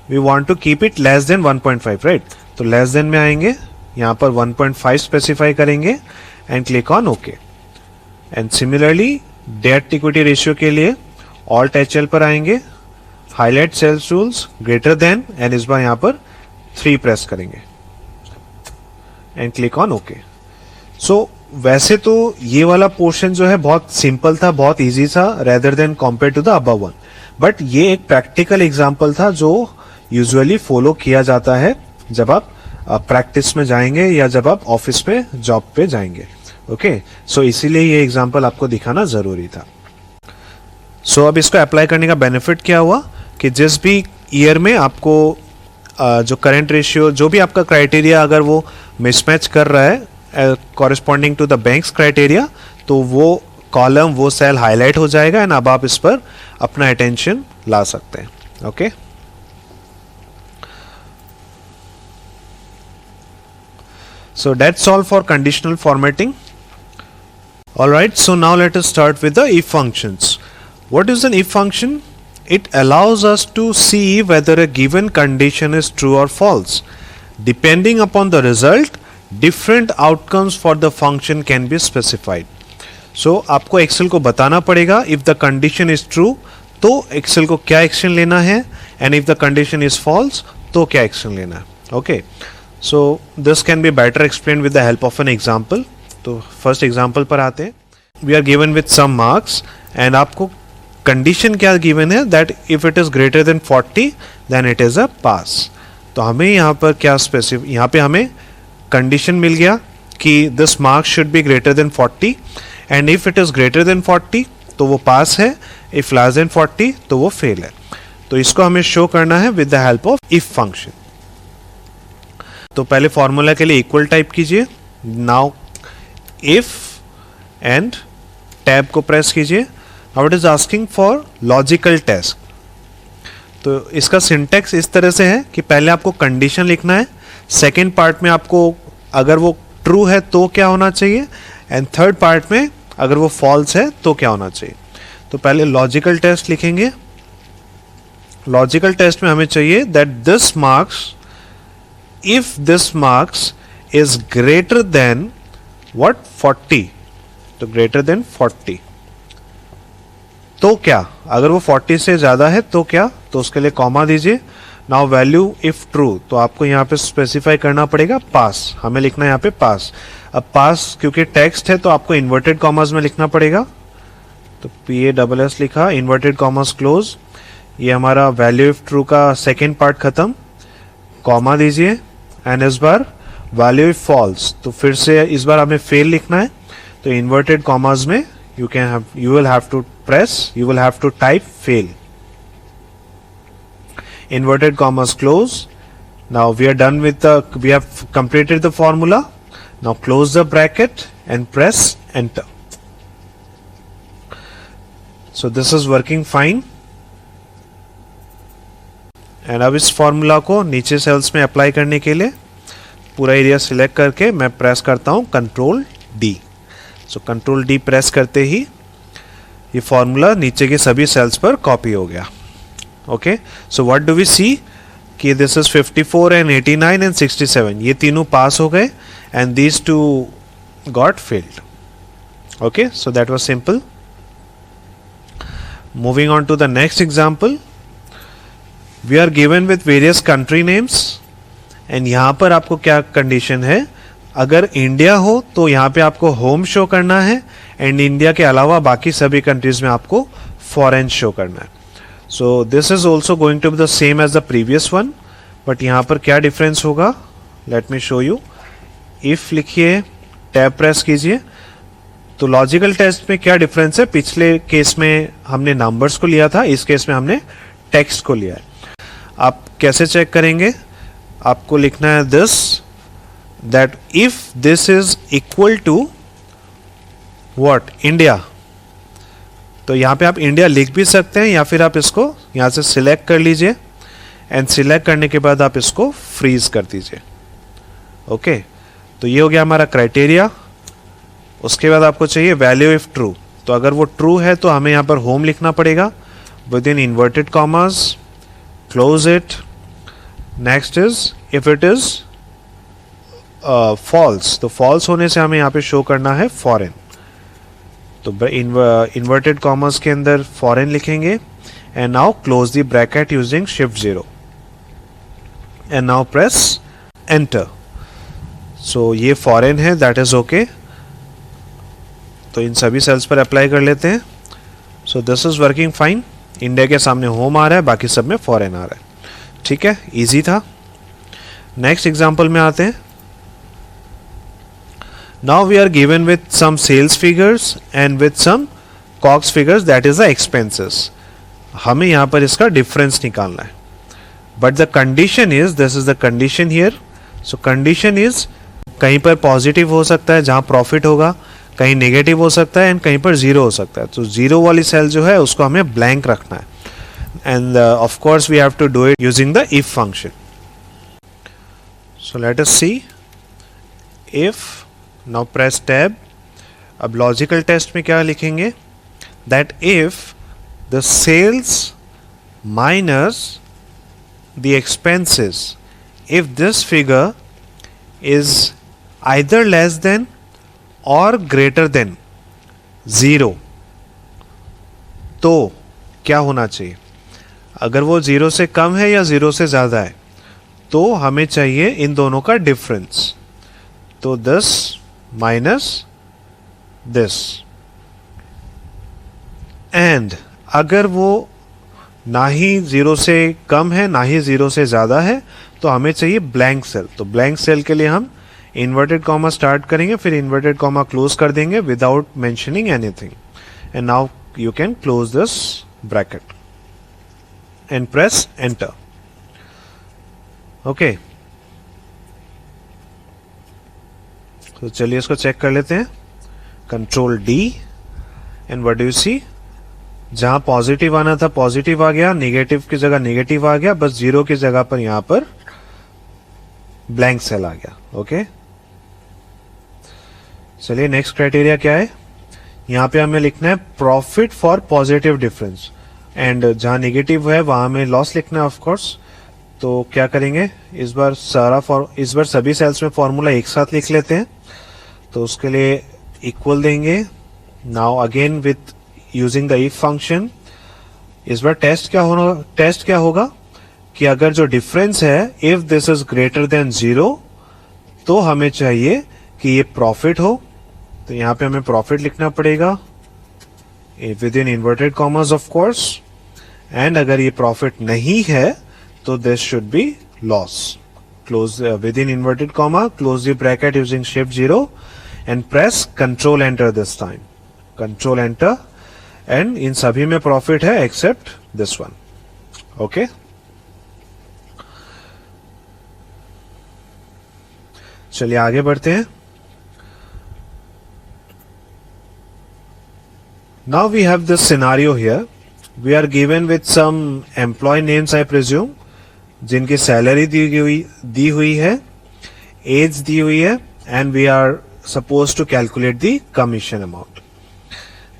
we want to keep it less than 1.5, right. तो लेस देन में आएंगे, यहां पर 1.5 स्पेसिफाई करेंगे and click on okay. And similarly debt equity ratio के लिए ऑल्ट HL पर आएंगे, highlight cells rules greater than, and इस बार यहां पर 3 प्रेस करेंगे and click on okay. So वैसे तो ये वाला पोर्शन जो है बहुत सिंपल था, बहुत इजी था rather than compare to the above one, but ये एक प्रैक्टिकल एग्जांपल था जो यूजुअली फॉलो किया जाता है जब आप प्रैक्टिस में जाएंगे या जब आप ऑफिस पे जॉब पे जाएंगे. ओके, सो इसीलिए ये एग्जांपल आपको दिखाना जरूरी था. सो अब इसको अप्लाई करने का बेनिफिट क्या हुआ कि जिस भी ईयर में आपको जो करंट रेशियो, जो भी आपका क्राइटेरिया अगर वो मिसमैच कर रहा है corresponding to the banks criteria, तो वो कॉलम, वो सेल हाईलाइट हो जाएगा एंड अब आप इस पर अपना अटेंशन ला सकते हैं. Okay, so that's all for conditional formatting. Alright, so now let us start with the if functions. What is an if function? It allows us to see whether a given condition is true or false. Depending upon the result, different outcomes for the function can be specified. So आपको Excel को बताना पड़ेगा if the condition is true तो Excel को क्या action लेना है, and if the condition is false तो क्या एक्शन लेना है. Okay, so this can be better explained with the help of an example. तो फर्स्ट एग्जाम्पल पर आते हैं. We are given with some marks and आपको कंडीशन क्या गिवन है that if it is greater than 40 then it is a pass. तो हमें यहाँ पर क्या स्पेसिफिक, यहाँ पे हमें कंडीशन मिल गया कि this marks should be greater than 40 and if it is greater than 40 तो वो पास है, इफ लेस देन 40 तो वो फेल है. तो इसको हमें शो करना है with the help of if function. तो पहले फॉर्मूला के लिए इक्वल टाइप कीजिए. नाउ इफ एंड टैब को प्रेस कीजिए. Now it is asking for logical test. तो इसका सिंटेक्स इस तरह से है कि पहले आपको कंडीशन लिखना है, सेकेंड पार्ट में आपको अगर वो ट्रू है तो क्या होना चाहिए, एंड थर्ड पार्ट में अगर वो फॉल्स है तो क्या होना चाहिए. तो पहले लॉजिकल टेस्ट लिखेंगे. लॉजिकल टेस्ट में हमें चाहिए that this marks, if this marks is greater than what 40, तो greater than 40 तो क्या, अगर वो 40 से ज्यादा है तो क्या, तो उसके लिए कॉमा दीजिए. नाउ वैल्यू इफ ट्रू, तो आपको यहाँ पे स्पेसिफाई करना पड़ेगा पास. हमें लिखना है यहाँ पे पास. अब पास क्योंकि टेक्स्ट है तो आपको इन्वर्टेड कॉमर्स में लिखना पड़ेगा. तो PASS लिखा, इन्वर्टेड कॉमर्स क्लोज. ये हमारा वैल्यू इफ ट्रू का सेकेंड पार्ट खत्म. कॉमा दीजिए एंड इस बार वैल्यू इफ फॉल्स, तो फिर से इस बार हमें फेल लिखना है. तो इन्वर्टेड कॉमर्स में you will have to press, you will have to type fail. Inverted commas close. Now we are done with we have completed the formula. Now close the bracket and press enter. So this is working fine. And अब इस formula को नीचे sales में apply करने के लिए पूरा area select करके मैं प्रेस करता हूं control D. So control D press करते ही ये फॉर्मूला नीचे के सभी सेल्स पर कॉपी हो गया. Okay, so what do we see कि दिस इज 54 एंड 89 एंड 67, ये तीनों पास हो गए and these two got failed. Okay, so that was simple. Moving on to the next example. We are given with various country names and यहाँ पर आपको क्या कंडीशन है, अगर इंडिया हो तो यहाँ पे आपको होम शो करना है एंड इंडिया के अलावा बाकी सभी कंट्रीज में आपको फॉरेन शो करना है. So this is also going to be the same as the previous one, but यहाँ पर क्या डिफरेंस होगा, let me show you. If लिखिए, टैब प्रेस कीजिए, तो लॉजिकल टेस्ट में क्या डिफरेंस है, पिछले केस में हमने नंबर्स को लिया था, इस केस में हमने टेक्स्ट को लिया है। आप कैसे चेक करेंगे, आपको लिखना है this, that if this is equal to what, India. तो यहां पे आप इंडिया लिख भी सकते हैं या फिर आप इसको यहां से सिलेक्ट कर लीजिए एंड सिलेक्ट करने के बाद आप इसको फ्रीज कर दीजिए। ओके, तो ये हो गया हमारा क्राइटेरिया। उसके बाद आपको चाहिए वैल्यू इफ ट्रू। तो अगर वो ट्रू है तो हमें यहां पर होम लिखना पड़ेगा with in inverted commas, close it. Next is if it is false, तो फॉल्स होने से हमें यहाँ पे शो करना है फॉरेन। तो इन्वर्टेड कॉमर्स के अंदर फॉरेन लिखेंगे and now close the bracket using shift 0 and now press enter. So ये फॉरेन है, दैट इज ओके। तो इन सभी सेल्स पर अप्लाई कर लेते हैं। सो this is working fine. India के सामने होम आ रहा है, बाकी सब में फॉरेन आ रहा है। ठीक है, इजी था। नेक्स्ट एग्जांपल में आते हैं। Now we are given with some sales figures and with some cost figures, that is the expenses. हमें यहां पर इसका डिफरेंस निकालना है, but the condition is, this is the condition here. So condition is, कहीं पर पॉजिटिव हो सकता है जहां प्रॉफिट होगा, कहीं नेगेटिव हो सकता है एंड कहीं पर जीरो हो सकता है। तो जीरो वाली सेल जो है उसको हमें ब्लैंक रखना है and of course we have to do it using the if function. So let us see if, now press tab. अब लॉजिकल टेस्ट में क्या लिखेंगे, that if the sales minus the expenses, if this figure is either less than और greater than 0, तो क्या होना चाहिए। अगर वो 0 से कम है या 0 से ज्यादा है तो हमें चाहिए इन दोनों का डिफरेंस। तो दिस माइनस दिस। एंड अगर वो ना ही 0 से कम है ना ही 0 से ज्यादा है तो हमें चाहिए ब्लैंक सेल। तो ब्लैंक सेल के लिए हम इन्वर्टेड कॉमा स्टार्ट करेंगे, फिर इन्वर्टेड कॉमा क्लोज कर देंगे without mentioning anything. And now you can close this bracket and press enter. Okay, तो चलिए इसको चेक कर लेते हैं। Control D and what do you see, जहां पॉजिटिव आना था पॉजिटिव आ गया, नेगेटिव की जगह नेगेटिव आ गया, बस जीरो की जगह पर यहां पर ब्लैंक सेल आ गया। ओके, चलिए नेक्स्ट क्राइटेरिया क्या है। यहां पे हमें लिखना है profit for positive difference and जहां नेगेटिव है वहां हमें लॉस लिखना है ऑफ कोर्स। तो क्या करेंगे, इस बार सभी सेल्स में फॉर्मूला एक साथ लिख लेते हैं। तो उसके लिए इक्वल देंगे। Now again with using the if function, इस बार टेस्ट क्या होगा कि अगर जो डिफरेंस है, if this is greater than 0, तो हमें चाहिए कि ये प्रॉफिट हो। तो यहां पे हमें प्रॉफिट लिखना पड़ेगा with in inverted commerce of course. And अगर ये प्रॉफिट नहीं है तो this should be loss. Close with in inverted comma, close the bracket using shift 0 and press control enter this time. Control enter and in सभी में profit है accept this one. Okay, चलिए आगे बढ़ते हैं। Now we have this scenario here. We are given with some employee names, I presume, जिनकी salary दी हुई है, एज दी हुई है and we are suppose to calculate the commission amount.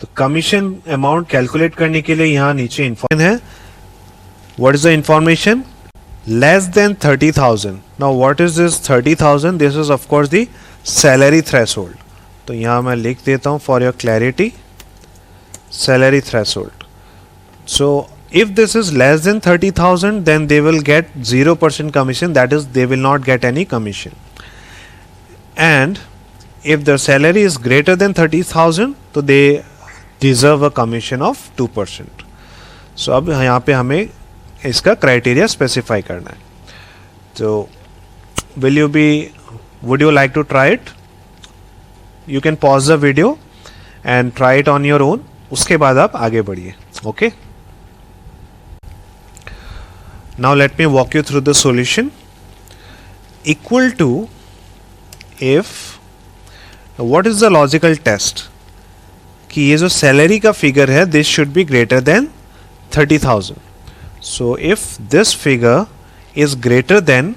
तो कमीशन अमाउंट कैलकुलेट करने के लिए यहां नीचे इंफॉर्मेशन है। What is the information, less than 30,000। Now what is this 30,000, this is of course the salary threshold. तो यहां मैं लिख देता हूं for your clarity, salary threshold. So if this is less than 30,000, then they will get 0% commission, that is they will not get any commission. And if the salary is greater than 30,000, so they deserve a commission of 2%. So अब यहाँ पे हमें इसका criteria specify करना है। So would you like to try it? You can pause the video and try it on your own, उसके बाद आप आगे बढ़िए. Okay, now let me walk you through the solution. Equal to if, what is the logical test कि ये जो salary का figure है this should be greater than 30,000. So if this figure is greater than,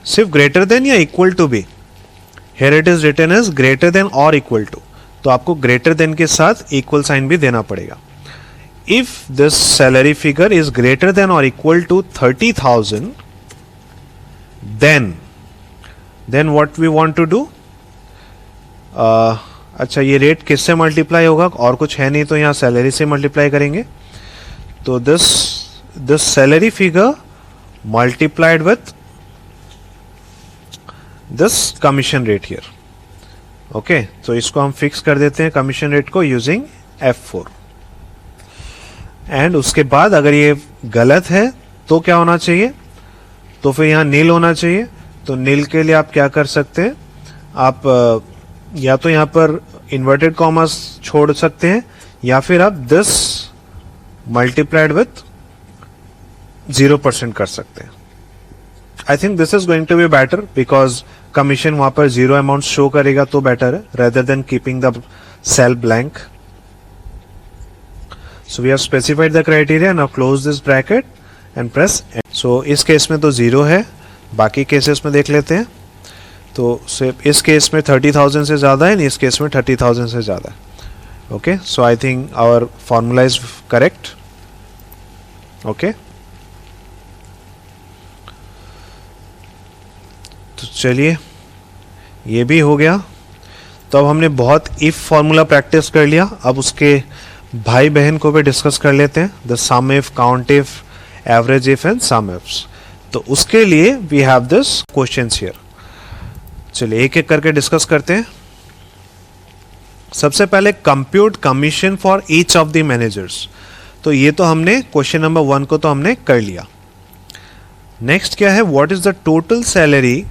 सिर्फ greater than या equal to भी, here it is written as greater than और equal to, तो आपको ग्रेटर देन के साथ इक्वल साइन भी देना पड़ेगा. If this salary figure is greater than और equal to 30,000, then what we want to do. अच्छा, ये रेट किससे मल्टीप्लाई होगा, और कुछ है नहीं तो यहां सैलरी से मल्टीप्लाई करेंगे. तो this salary figure multiplied with this commission rate here. Okay, तो इसको हम फिक्स कर देते हैं कमीशन रेट को यूजिंग F4. एंड उसके बाद अगर ये गलत है तो क्या होना चाहिए, तो फिर यहां नील होना चाहिए. तो नील के लिए आप क्या कर सकते हैं, आप या तो यहां पर इन्वर्टेड कॉमास छोड़ सकते हैं, या फिर आप दिस मल्टीप्लाइड विथ 0% कर सकते हैं. I think this is going to be better because commission वहां पर 0 अमाउंट शो करेगा तो बेटर है, rather than keeping the cell blank. So we have specified the criteria. Now close this bracket and press. So इस case में तो 0 है, बाकी केसेस में देख लेते हैं. तो सिर्फ इस केस में 30,000 से ज्यादा है, इस केस में 30,000 से ज्यादा है. Okay, so I think our formula is correct. Okay, तो चलिए ये भी हो गया. तो अब हमने बहुत इफ फॉर्मूला प्रैक्टिस कर लिया, अब उसके भाई बहन को भी डिस्कस कर लेते हैं, the sum if, count if, average if and sum ifs. तो उसके लिए we have this questions here. चलिए एक एक करके डिस्कस करते हैं. सबसे पहले compute commission for each of the managers. तो ये तो हमने क्वेश्चन नंबर 1 को तो हमने कर लिया. नेक्स्ट क्या है, what is the total salary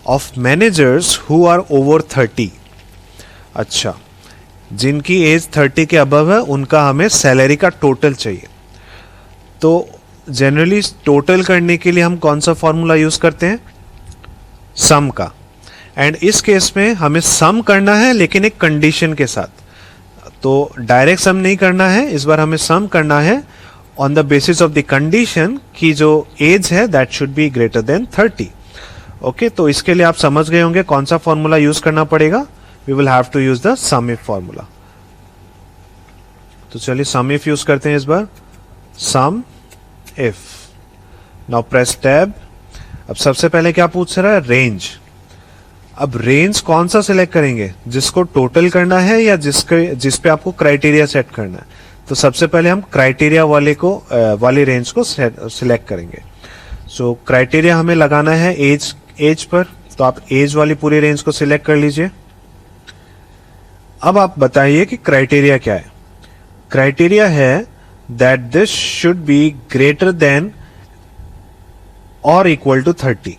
of managers who are over 30. अच्छा, जिनकी एज 30 के अबव है उनका हमें सैलरी का टोटल चाहिए. तो जनरली टोटल करने के लिए हम कौन सा फॉर्मूला यूज करते हैं, सम का. एंड इस केस में हमें सम करना है लेकिन एक कंडीशन के साथ. तो डायरेक्ट सम नहीं करना है, इस बार हमें सम करना है on the basis of the condition कि जो एज है that should be greater then 30. Okay, तो इसके लिए आप समझ गए होंगे कौन सा फॉर्मूला यूज करना पड़ेगा. We will have to use the sum if formula. तो चलिए सम इफ यूज करते हैं इस बार. Sum if, now press tab. अब सबसे पहले क्या पूछ रहा है, रेंज. अब रेंज कौन सा सिलेक्ट करेंगे, जिसको टोटल करना है या जिस पे आपको क्राइटेरिया सेट करना है. तो सबसे पहले हम क्राइटेरिया वाली रेंज को सिलेक्ट करेंगे. सो क्राइटेरिया हमें लगाना है एज पर. तो आप एज वाली पूरी रेंज को सिलेक्ट कर लीजिए. अब आप बताइए कि क्राइटेरिया क्या है. क्राइटेरिया है that this should be greater than और इक्वल टू 30.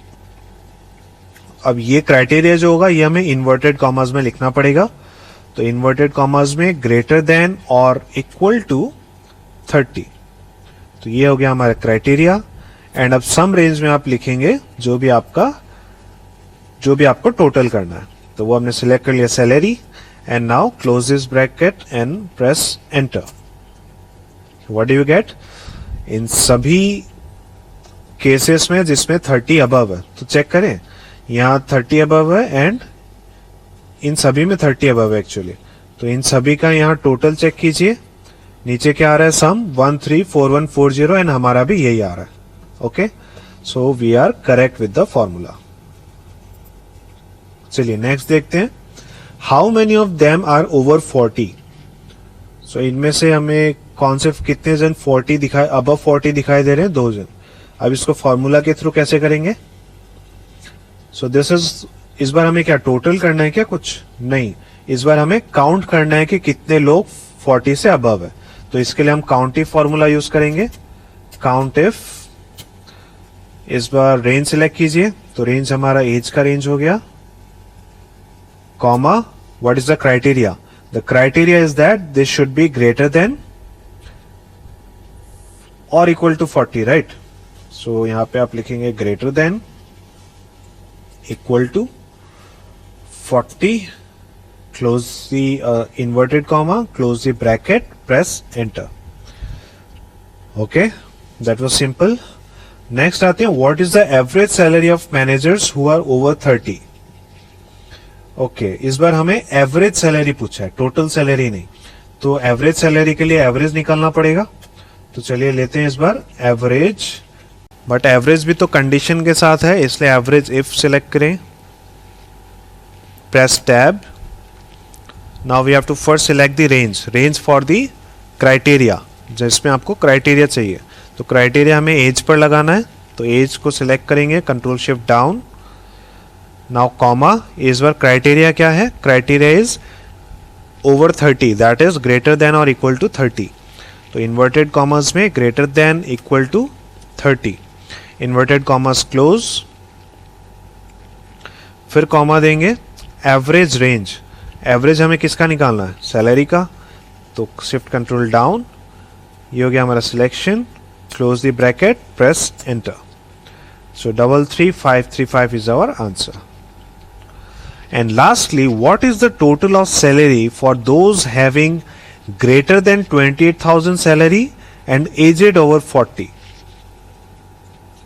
अब ये क्राइटेरिया जो होगा ये हमें इन्वर्टेड कॉमास में लिखना पड़ेगा. तो इन्वर्टेड कॉमास में ग्रेटर देन और इक्वल टू 30. तो ये हो गया हमारा क्राइटेरिया. एंड अब सम रेंज में आप लिखेंगे जो भी आपको टोटल करना है. तो वो हमने सिलेक्ट कर लिया salary. And now close this bracket and press enter. What do you get, इन सभी केसेस में जिसमें 30 अबव है, तो चेक करें यहां 30 अबव है एंड इन सभी में 30 अबव है एक्चुअली. तो इन सभी का यहां टोटल चेक कीजिए. नीचे क्या आ रहा है, सम 134140 एंड हमारा भी यही आ रहा है. Okay, so we are correct with the formula. चलिए नेक्स्ट देखते हैं. How many of them are over 40. सो इनमें से हमें कौन से कितने जन 40 दिखाई, अबव 40 दिखाई दे रहे हैं, 2 जन. अब इसको फॉर्मूला के थ्रू कैसे करेंगे. सो दिस इज, इस बार हमें क्या टोटल करना है क्या, कुछ नहीं. इस बार हमें काउंट करना है कि कितने लोग 40 से अबव है. तो इसके लिए हम काउंट इफ फॉर्मूला यूज करेंगे. काउंट इफ, इस बार रेंज सिलेक्ट कीजिए. तो रेंज हमारा एज का रेंज हो गया, comma what is the criteria. The criteria is that this should be greater than और इक्वल टू 40, राइट? सो यहां पे आप लिखेंगे greater than equal to 40, close the inverted comma, close the bracket, press enter. Okay, that was simple. Next आते हैं, what is the average salary of managers who are over 30? Okay, इस बार हमें average salary पूछा है, total salary नहीं। तो average salary के लिए एवरेज निकालना पड़ेगा। तो चलिए लेते हैं इस बार एवरेज, बट एवरेज भी तो कंडीशन के साथ है, इसलिए एवरेज इफ सिलेक्ट करें, press tab. Now we have to first select the range for the criteria, जिसमें आपको क्राइटेरिया चाहिए। तो क्राइटेरिया हमें एज पर लगाना है, तो एज को सिलेक्ट करेंगे, control shift down, now comma. इस बार क्राइटेरिया क्या है? Criteria is over 30, that is greater than और इक्वल टू 30। तो इन्वर्टेड कॉमर्स में greater than equal to 30, inverted commas close, फिर कॉमा देंगे। एवरेज रेंज, एवरेज हमें किसका निकालना है? सैलरी का। तो शिफ्ट कंट्रोल डाउन, ये हो गया हमारा selection, close the bracket, press enter. So 33535 is our answer. And lastly, what is the total of salary for those having greater than 28,000 salary and aged over 40?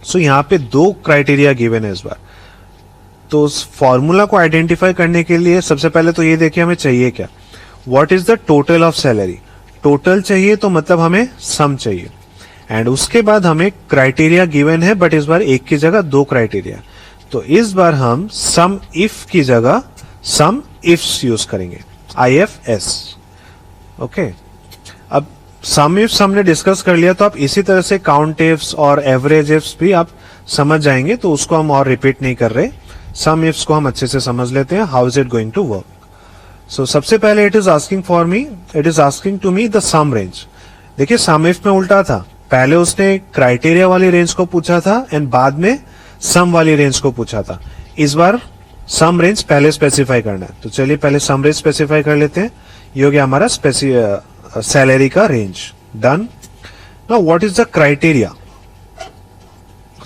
सो यहां पे दो क्राइटेरिया गिवन है इस बार। तो उस फॉर्मूला को आइडेंटिफाई करने के लिए सबसे पहले तो ये देखिए हमें चाहिए क्या, what is the total of salary. Total चाहिए तो मतलब हमें सम चाहिए, एंड उसके बाद हमें क्राइटेरिया गिवन है, बट इस बार एक की जगह दो क्राइटेरिया। तो इस बार हम सम इफ की जगह सम इफ्स यूज करेंगे, IFS। ओके, अब सम इफ्स हमने डिस्कस कर लिया, तो आप इसी तरह से काउंट इफ्स और एवरेज इफ्स भी आप समझ जाएंगे, तो उसको हम और रिपीट नहीं कर रहे। सम इफ्स को हम अच्छे से समझ लेते हैं, how is it going to work. So सबसे पहले it is asking to me the sum range. देखिए सम इफ में उल्टा था, पहले उसने क्राइटेरिया वाली रेंज को पूछा था एंड बाद में सम वाली रेंज को पूछा था। इस बार सम रेंज पहले स्पेसिफाई करना है, तो चलिए पहले सम रेंज स्पेसिफाई कर लेते हैं। ये हो गया हमारा सैलरी का range, done. Now what is the criteria?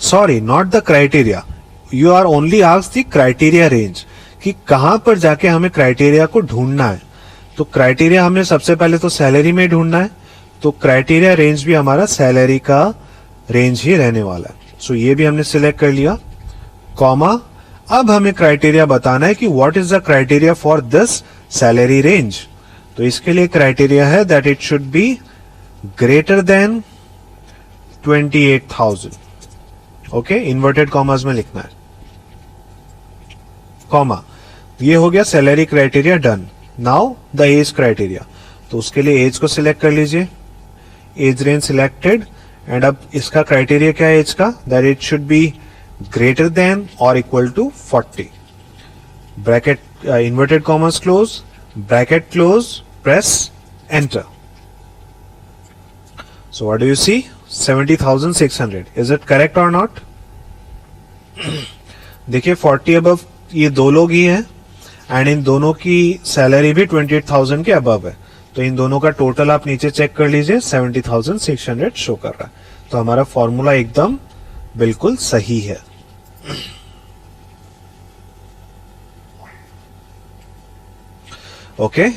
Sorry, not the criteria, you are only asked the criteria range, कि कहां पर जाके हमें क्राइटेरिया को ढूंढना है। तो क्राइटेरिया हमें सबसे पहले तो सैलरी में ढूंढना है, तो क्राइटेरिया रेंज भी हमारा सैलरी का रेंज ही रहने वाला है। सो ये भी हमने सिलेक्ट कर लिया, कॉमा। अब हमें क्राइटेरिया बताना है कि what is the criteria for this salary range. तो इसके लिए क्राइटेरिया है that it should be greater than 28,000। Okay, inverted commas में लिखना है, कॉमा। ये हो गया salary criteria, done. Now the age criteria, तो उसके लिए एज को सिलेक्ट कर लीजिए, एज रेंज सिलेक्टेड, एंड अब इसका क्राइटेरिया क्या है एज का? That it should be greater than और equal to 40, bracket, inverted commas close, bracket close, press enter. So what do you see? 70,600। Is it correct और not? देखिए 40 above ये दो लोग ही हैं, एंड इन दोनों की सैलरी भी 28,000 के अबव है, तो इन दोनों का टोटल आप नीचे चेक कर लीजिए, 70,600 शो कर रहा है। तो हमारा फॉर्मूला एकदम बिल्कुल सही है। Okay,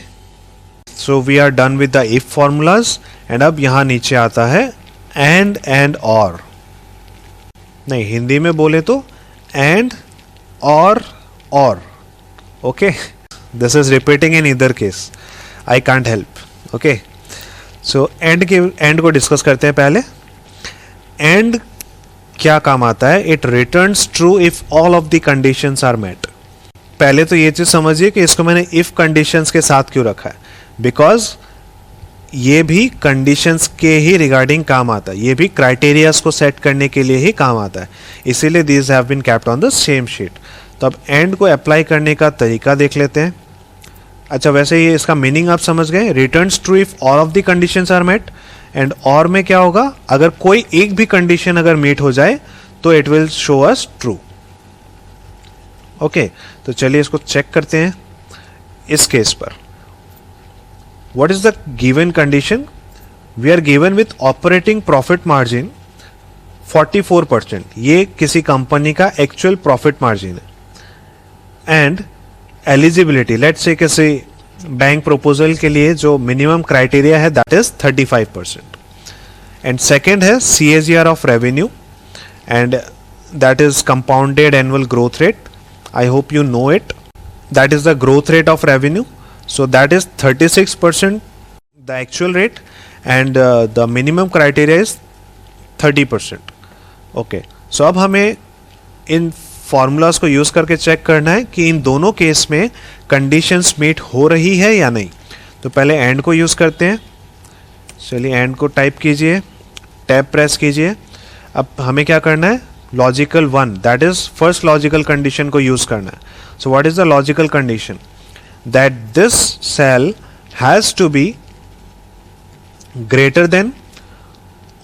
so we are done with the if formulas, and अब यहां नीचे आता है एंड और। नहीं, हिंदी में बोले तो एंड और। Okay, this is repeating in either case, I can't help. Okay, so and को डिस्कस करते हैं पहले। एंड क्या काम आता है? It returns true if all of the conditions are met. पहले तो ये चीज समझिए कि इसको मैंने इफ कंडीशंस के साथ क्यों रखा है, बिकॉज ये भी कंडीशंस के ही रिगार्डिंग काम आता है, ये भी क्राइटेरियाज को सेट करने के लिए ही काम आता है, इसीलिए these have been kept on the same sheet. तो अब एंड को अप्लाई करने का तरीका देख लेते हैं। अच्छा, वैसे ये इसका मीनिंग आप समझ गए, returns true if all of the conditions are met. And और में क्या होगा? अगर कोई एक भी कंडीशन अगर मीट हो जाए तो it will show us true. Okay, तो चलिए इसको चेक करते हैं इस केस पर। What is the given condition? We are given with operating profit margin 44%, ये किसी कंपनी का एक्चुअल प्रॉफिट मार्जिन है। एंड एलिजिबिलिटी, लेट्स से किसी बैंक प्रपोजल के लिए जो मिनिमम क्राइटेरिया है दैट इज 35%। एंड सेकेंड है CAGR of revenue, and that is compounded annual growth rate. I hope you know it. That is the growth rate of revenue. So that is 36% the actual rate, and the minimum criteria is 30%. Okay. So अब हमें इन formulas को use करके check करना है कि इन दोनों case में conditions meet हो रही है या नहीं. तो पहले and को use करते हैं. चलिए and को type कीजिए, tab press कीजिए. अब हमें क्या करना है? Logical one, that is first logical condition को यूज करना है. So what is the logical condition? That this cell has to be greater than,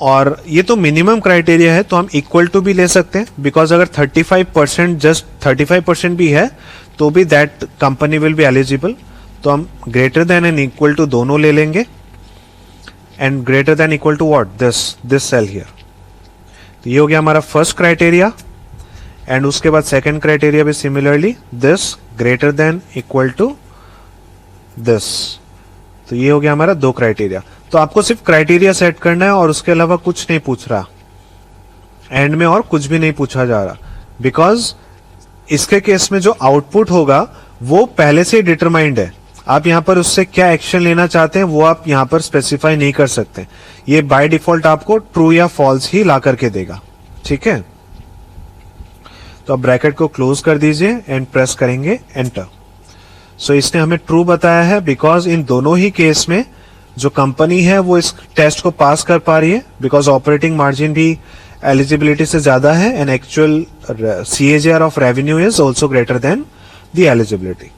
और ये तो मिनिमम क्राइटेरिया है तो हम इक्वल टू भी ले सकते हैं, बिकॉज अगर 35% जस्ट 35% भी है तो भी that company will be eligible. तो हम greater than and equal to दोनों ले लेंगे. And greater than equal to what? This cell here. तो ये हो गया हमारा फर्स्ट क्राइटेरिया. एंड उसके बाद सेकंड क्राइटेरिया भी similarly this greater than equal to this. तो ये हो गया हमारा दो क्राइटेरिया. तो आपको सिर्फ क्राइटेरिया सेट करना है और उसके अलावा कुछ नहीं पूछ रहा, एंड में और कुछ भी नहीं पूछा जा रहा, बिकॉज इसके केस में जो आउटपुट होगा वो पहले से डिटरमाइंड है. आप यहां पर उससे क्या एक्शन लेना चाहते हैं वो आप यहां पर स्पेसिफाई नहीं कर सकते. ये बाय डिफॉल्ट आपको ट्रू या फॉल्स ही ला करके देगा. ठीक है, तो अब ब्रैकेट को क्लोज कर दीजिए एंड प्रेस करेंगे एंटर. सो इसने हमें ट्रू बताया है, बिकॉज इन दोनों ही केस में जो कंपनी है वो इस टेस्ट को पास कर पा रही है, बिकॉज ऑपरेटिंग मार्जिन भी एलिजिबिलिटी से ज्यादा है, and actual CAGR of revenue is also greater than the eligibility.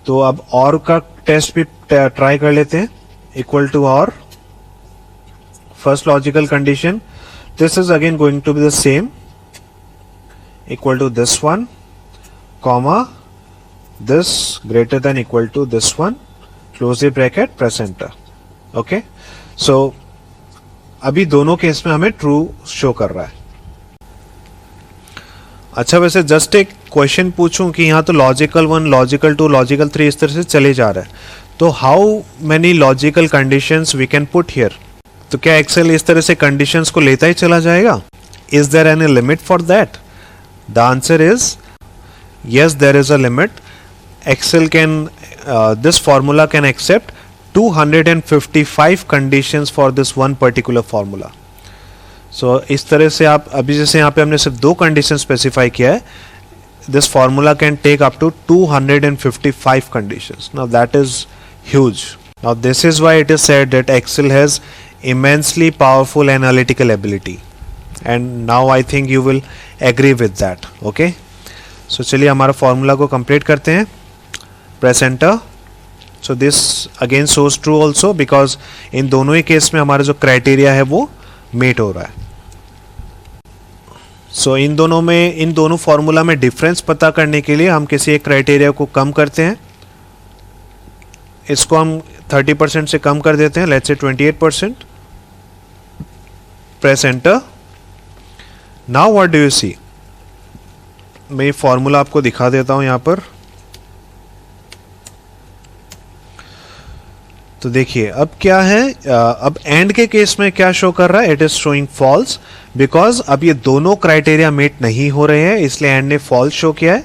तो अब और का टेस्ट भी ट्राई कर लेते हैं. इक्वल टू और first logical condition, this is again going to be the same, equal to this one, comma this greater than equal to this one, close the bracket, press enter. Okay, so अभी दोनों case में हमें true show कर रहा है. अच्छा, वैसे just एक क्वेश्चन पूछूं कि यहाँ तो लॉजिकल 1, लॉजिकल 2, लॉजिकल 3 इस तरह से चले जा रहा है, तो how many logical conditions we can put here? तो क्या एक्सेल इस तरह से कंडीशंस को लेता ही चला जाएगा? Is there any limit for that? The answer is yes, there is a limit. Excel can this formula can accept 255 conditions for this one particular formula. So इस तरह से आप अभी जैसे यहाँ पे हमने सिर्फ दो कंडीशन स्पेसिफाई किया है, this formula can take up to 255 conditions. Now that is huge. Now this is why it is said that Excel has immensely powerful analytical ability, and now I think you will agree with that. Okay, so चलिए हमारा formula को complete करते हैं. Press enter. So this again shows true also, because in दोनों ही case में हमारा जो criteria है वो मीट हो रहा है. सो इन दोनों फॉर्मूला में डिफरेंस पता करने के लिए हम किसी एक क्राइटेरिया को कम करते हैं. इसको हम 30% से कम कर देते हैं, let's say 28%. Press enter. Now what do you see? मैं ये फॉर्मूला आपको दिखा देता हूं यहां पर. तो देखिए अब क्या है, अब एंड के केस में क्या शो कर रहा है? It is showing false, because अब ये दोनों क्राइटेरिया मीट नहीं हो रहे हैं, इसलिए एंड ने फॉल्स शो किया है.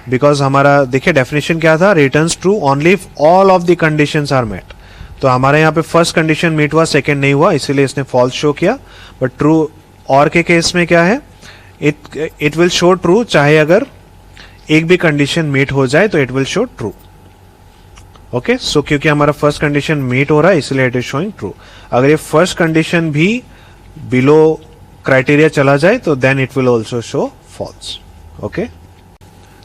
बिकॉज हमारा देखिए डेफिनेशन क्या था? Returns true only if all of the conditions are met. तो हमारे यहाँ पे फर्स्ट कंडीशन मीट हुआ, सेकंड नहीं हुआ, इसीलिए इसने फॉल्स शो किया. बट ट्रू और के केस में क्या है? इट विल शो ट्रू, चाहे अगर एक भी कंडीशन मीट हो जाए तो it will show true. Okay, so क्योंकि हमारा फर्स्ट कंडीशन मीट हो रहा है इसलिए इट इज शोइंग ट्रू. अगर ये फर्स्ट कंडीशन भी बिलो क्राइटेरिया चला जाए तो then it will also show false. Okay,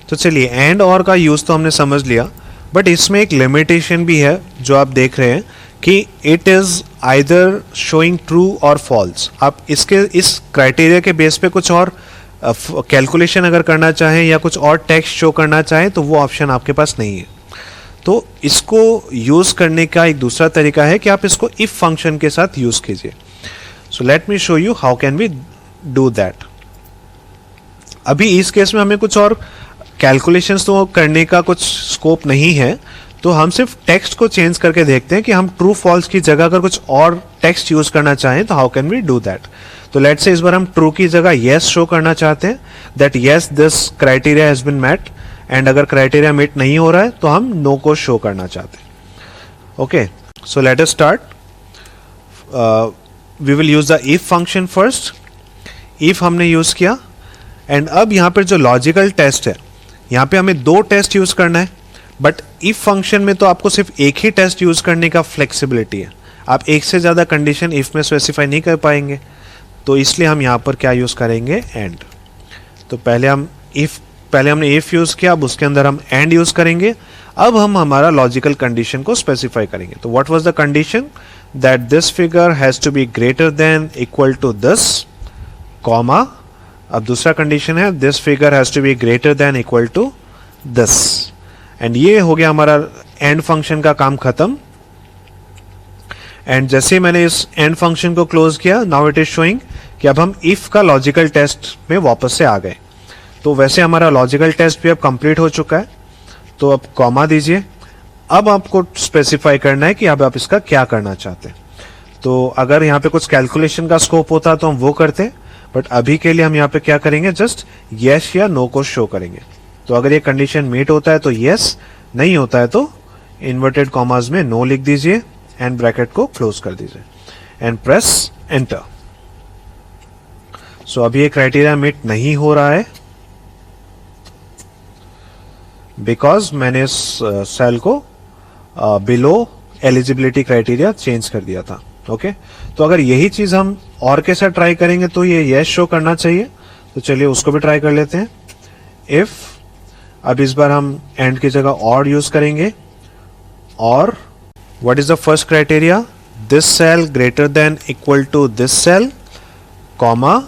तो चलिए एंड और का यूज तो हमने समझ लिया, बट इसमें एक लिमिटेशन भी है जो आप देख रहे हैं कि it is either showing true और फॉल्स. आप इस क्राइटेरिया के बेस पे कुछ और कैलकुलेशन अगर करना चाहें या कुछ और टेक्स्ट शो करना चाहें तो वो ऑप्शन आपके पास नहीं है. तो इसको यूज करने का एक दूसरा तरीका है कि आप इसको इफ फंक्शन के साथ यूज कीजिए. So let me show you how can we do that. अभी इस केस में हमें कुछ और कैलकुलेशंस तो करने का कुछ स्कोप नहीं है, तो हम सिर्फ टेक्स्ट को चेंज करके देखते हैं कि हम ट्रू फॉल्स की जगह अगर कुछ और टेक्स्ट यूज करना चाहें तो how can we do that. तो लेट्स से इस बार हम ट्रू की जगह येस शो करना चाहते हैं, that yes this criteria has been met, and अगर क्राइटेरिया मीट नहीं हो रहा है तो हम नो को शो करना चाहते हैं. Okay, so let us start. We will use the if function first. If हमने यूज किया, एंड अब यहां पर जो लॉजिकल टेस्ट है, यहां पे हमें दो टेस्ट यूज करना है, बट इफ फंक्शन में तो आपको सिर्फ एक ही टेस्ट यूज करने का फ्लेक्सिबिलिटी है. आप एक से ज्यादा कंडीशन इफ में स्पेसिफाई नहीं कर पाएंगे, तो इसलिए हम यहां पर क्या यूज करेंगे, एंड. तो पहले हमने इफ यूज किया, अब उसके अंदर हम एंड यूज करेंगे. अब हम हमारा लॉजिकल कंडीशन को स्पेसिफाई करेंगे. तो what was the condition, that this figure has to be greater than equal to this, comma. अब दूसरा कंडीशन है this figure has to be greater than equal to this, and ये हो गया हमारा एंड फंक्शन का काम खत्म. एंड जैसे मैंने इस एंड फंक्शन को क्लोज किया, नाउ इट इज शोइंग कि अब हम इफ का लॉजिकल टेस्ट में वापस से आ गए. तो वैसे हमारा लॉजिकल टेस्ट भी अब कंप्लीट हो चुका है. तो अब कॉमा दीजिए. अब आपको स्पेसिफाई करना है कि अब आप इसका क्या करना चाहते हैं. तो अगर यहाँ पे कुछ कैलकुलेशन का स्कोप होता तो हम वो करते, बट अभी के लिए हम यहाँ पे क्या करेंगे, जस्ट यस या नो को शो करेंगे. तो अगर ये कंडीशन मीट होता है तो यस, नहीं होता है तो इन्वर्टेड कॉमास में नो लिख दीजिए एंड ब्रैकेट को क्लोज कर दीजिए एंड प्रेस एंटर. सो अभी ये क्राइटेरिया मीट नहीं हो रहा है बिकॉज मैंने इस सेल को बिलो एलिजिबिलिटी क्राइटेरिया चेंज कर दिया था. ओके, तो अगर यही चीज हम और के साथ ट्राई करेंगे तो ये यस शो करना चाहिए. तो चलिए उसको भी ट्राई कर लेते हैं. इफ, अब इस बार हम एंड की जगह और यूज करेंगे. और what is the first criteria, this cell greater than equal to this cell, comma.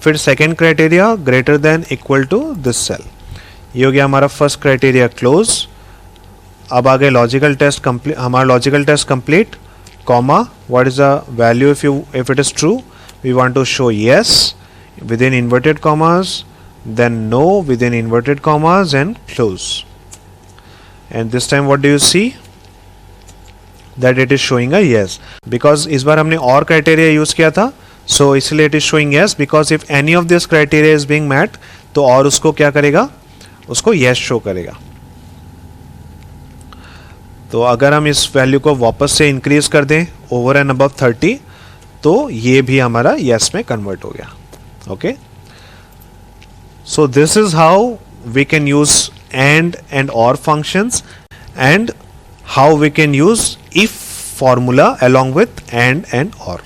फिर second criteria greater than equal to this cell. ये हो गया हमारा फर्स्ट क्राइटेरिया क्लोज. अब आगे लॉजिकल टेस्ट कंप्लीट, हमारा logical test complete, comma. What is the value if it is true? We want to show yes within inverted commas, then no within inverted commas, and close. And this time what do you see? That it is showing a yes, because इस बार हमने और criteria use किया था, so इसलिए it is showing yes, because if any of this criteria is being met, तो और उसको क्या करेगा, उसको yes show करेगा. तो अगर हम इस वैल्यू को वापस से इंक्रीज कर दें ओवर एंड अबव 30, तो ये भी हमारा यस में कन्वर्ट हो गया. Okay, so this is how we can use and और functions, and how we can use if formula along with and or.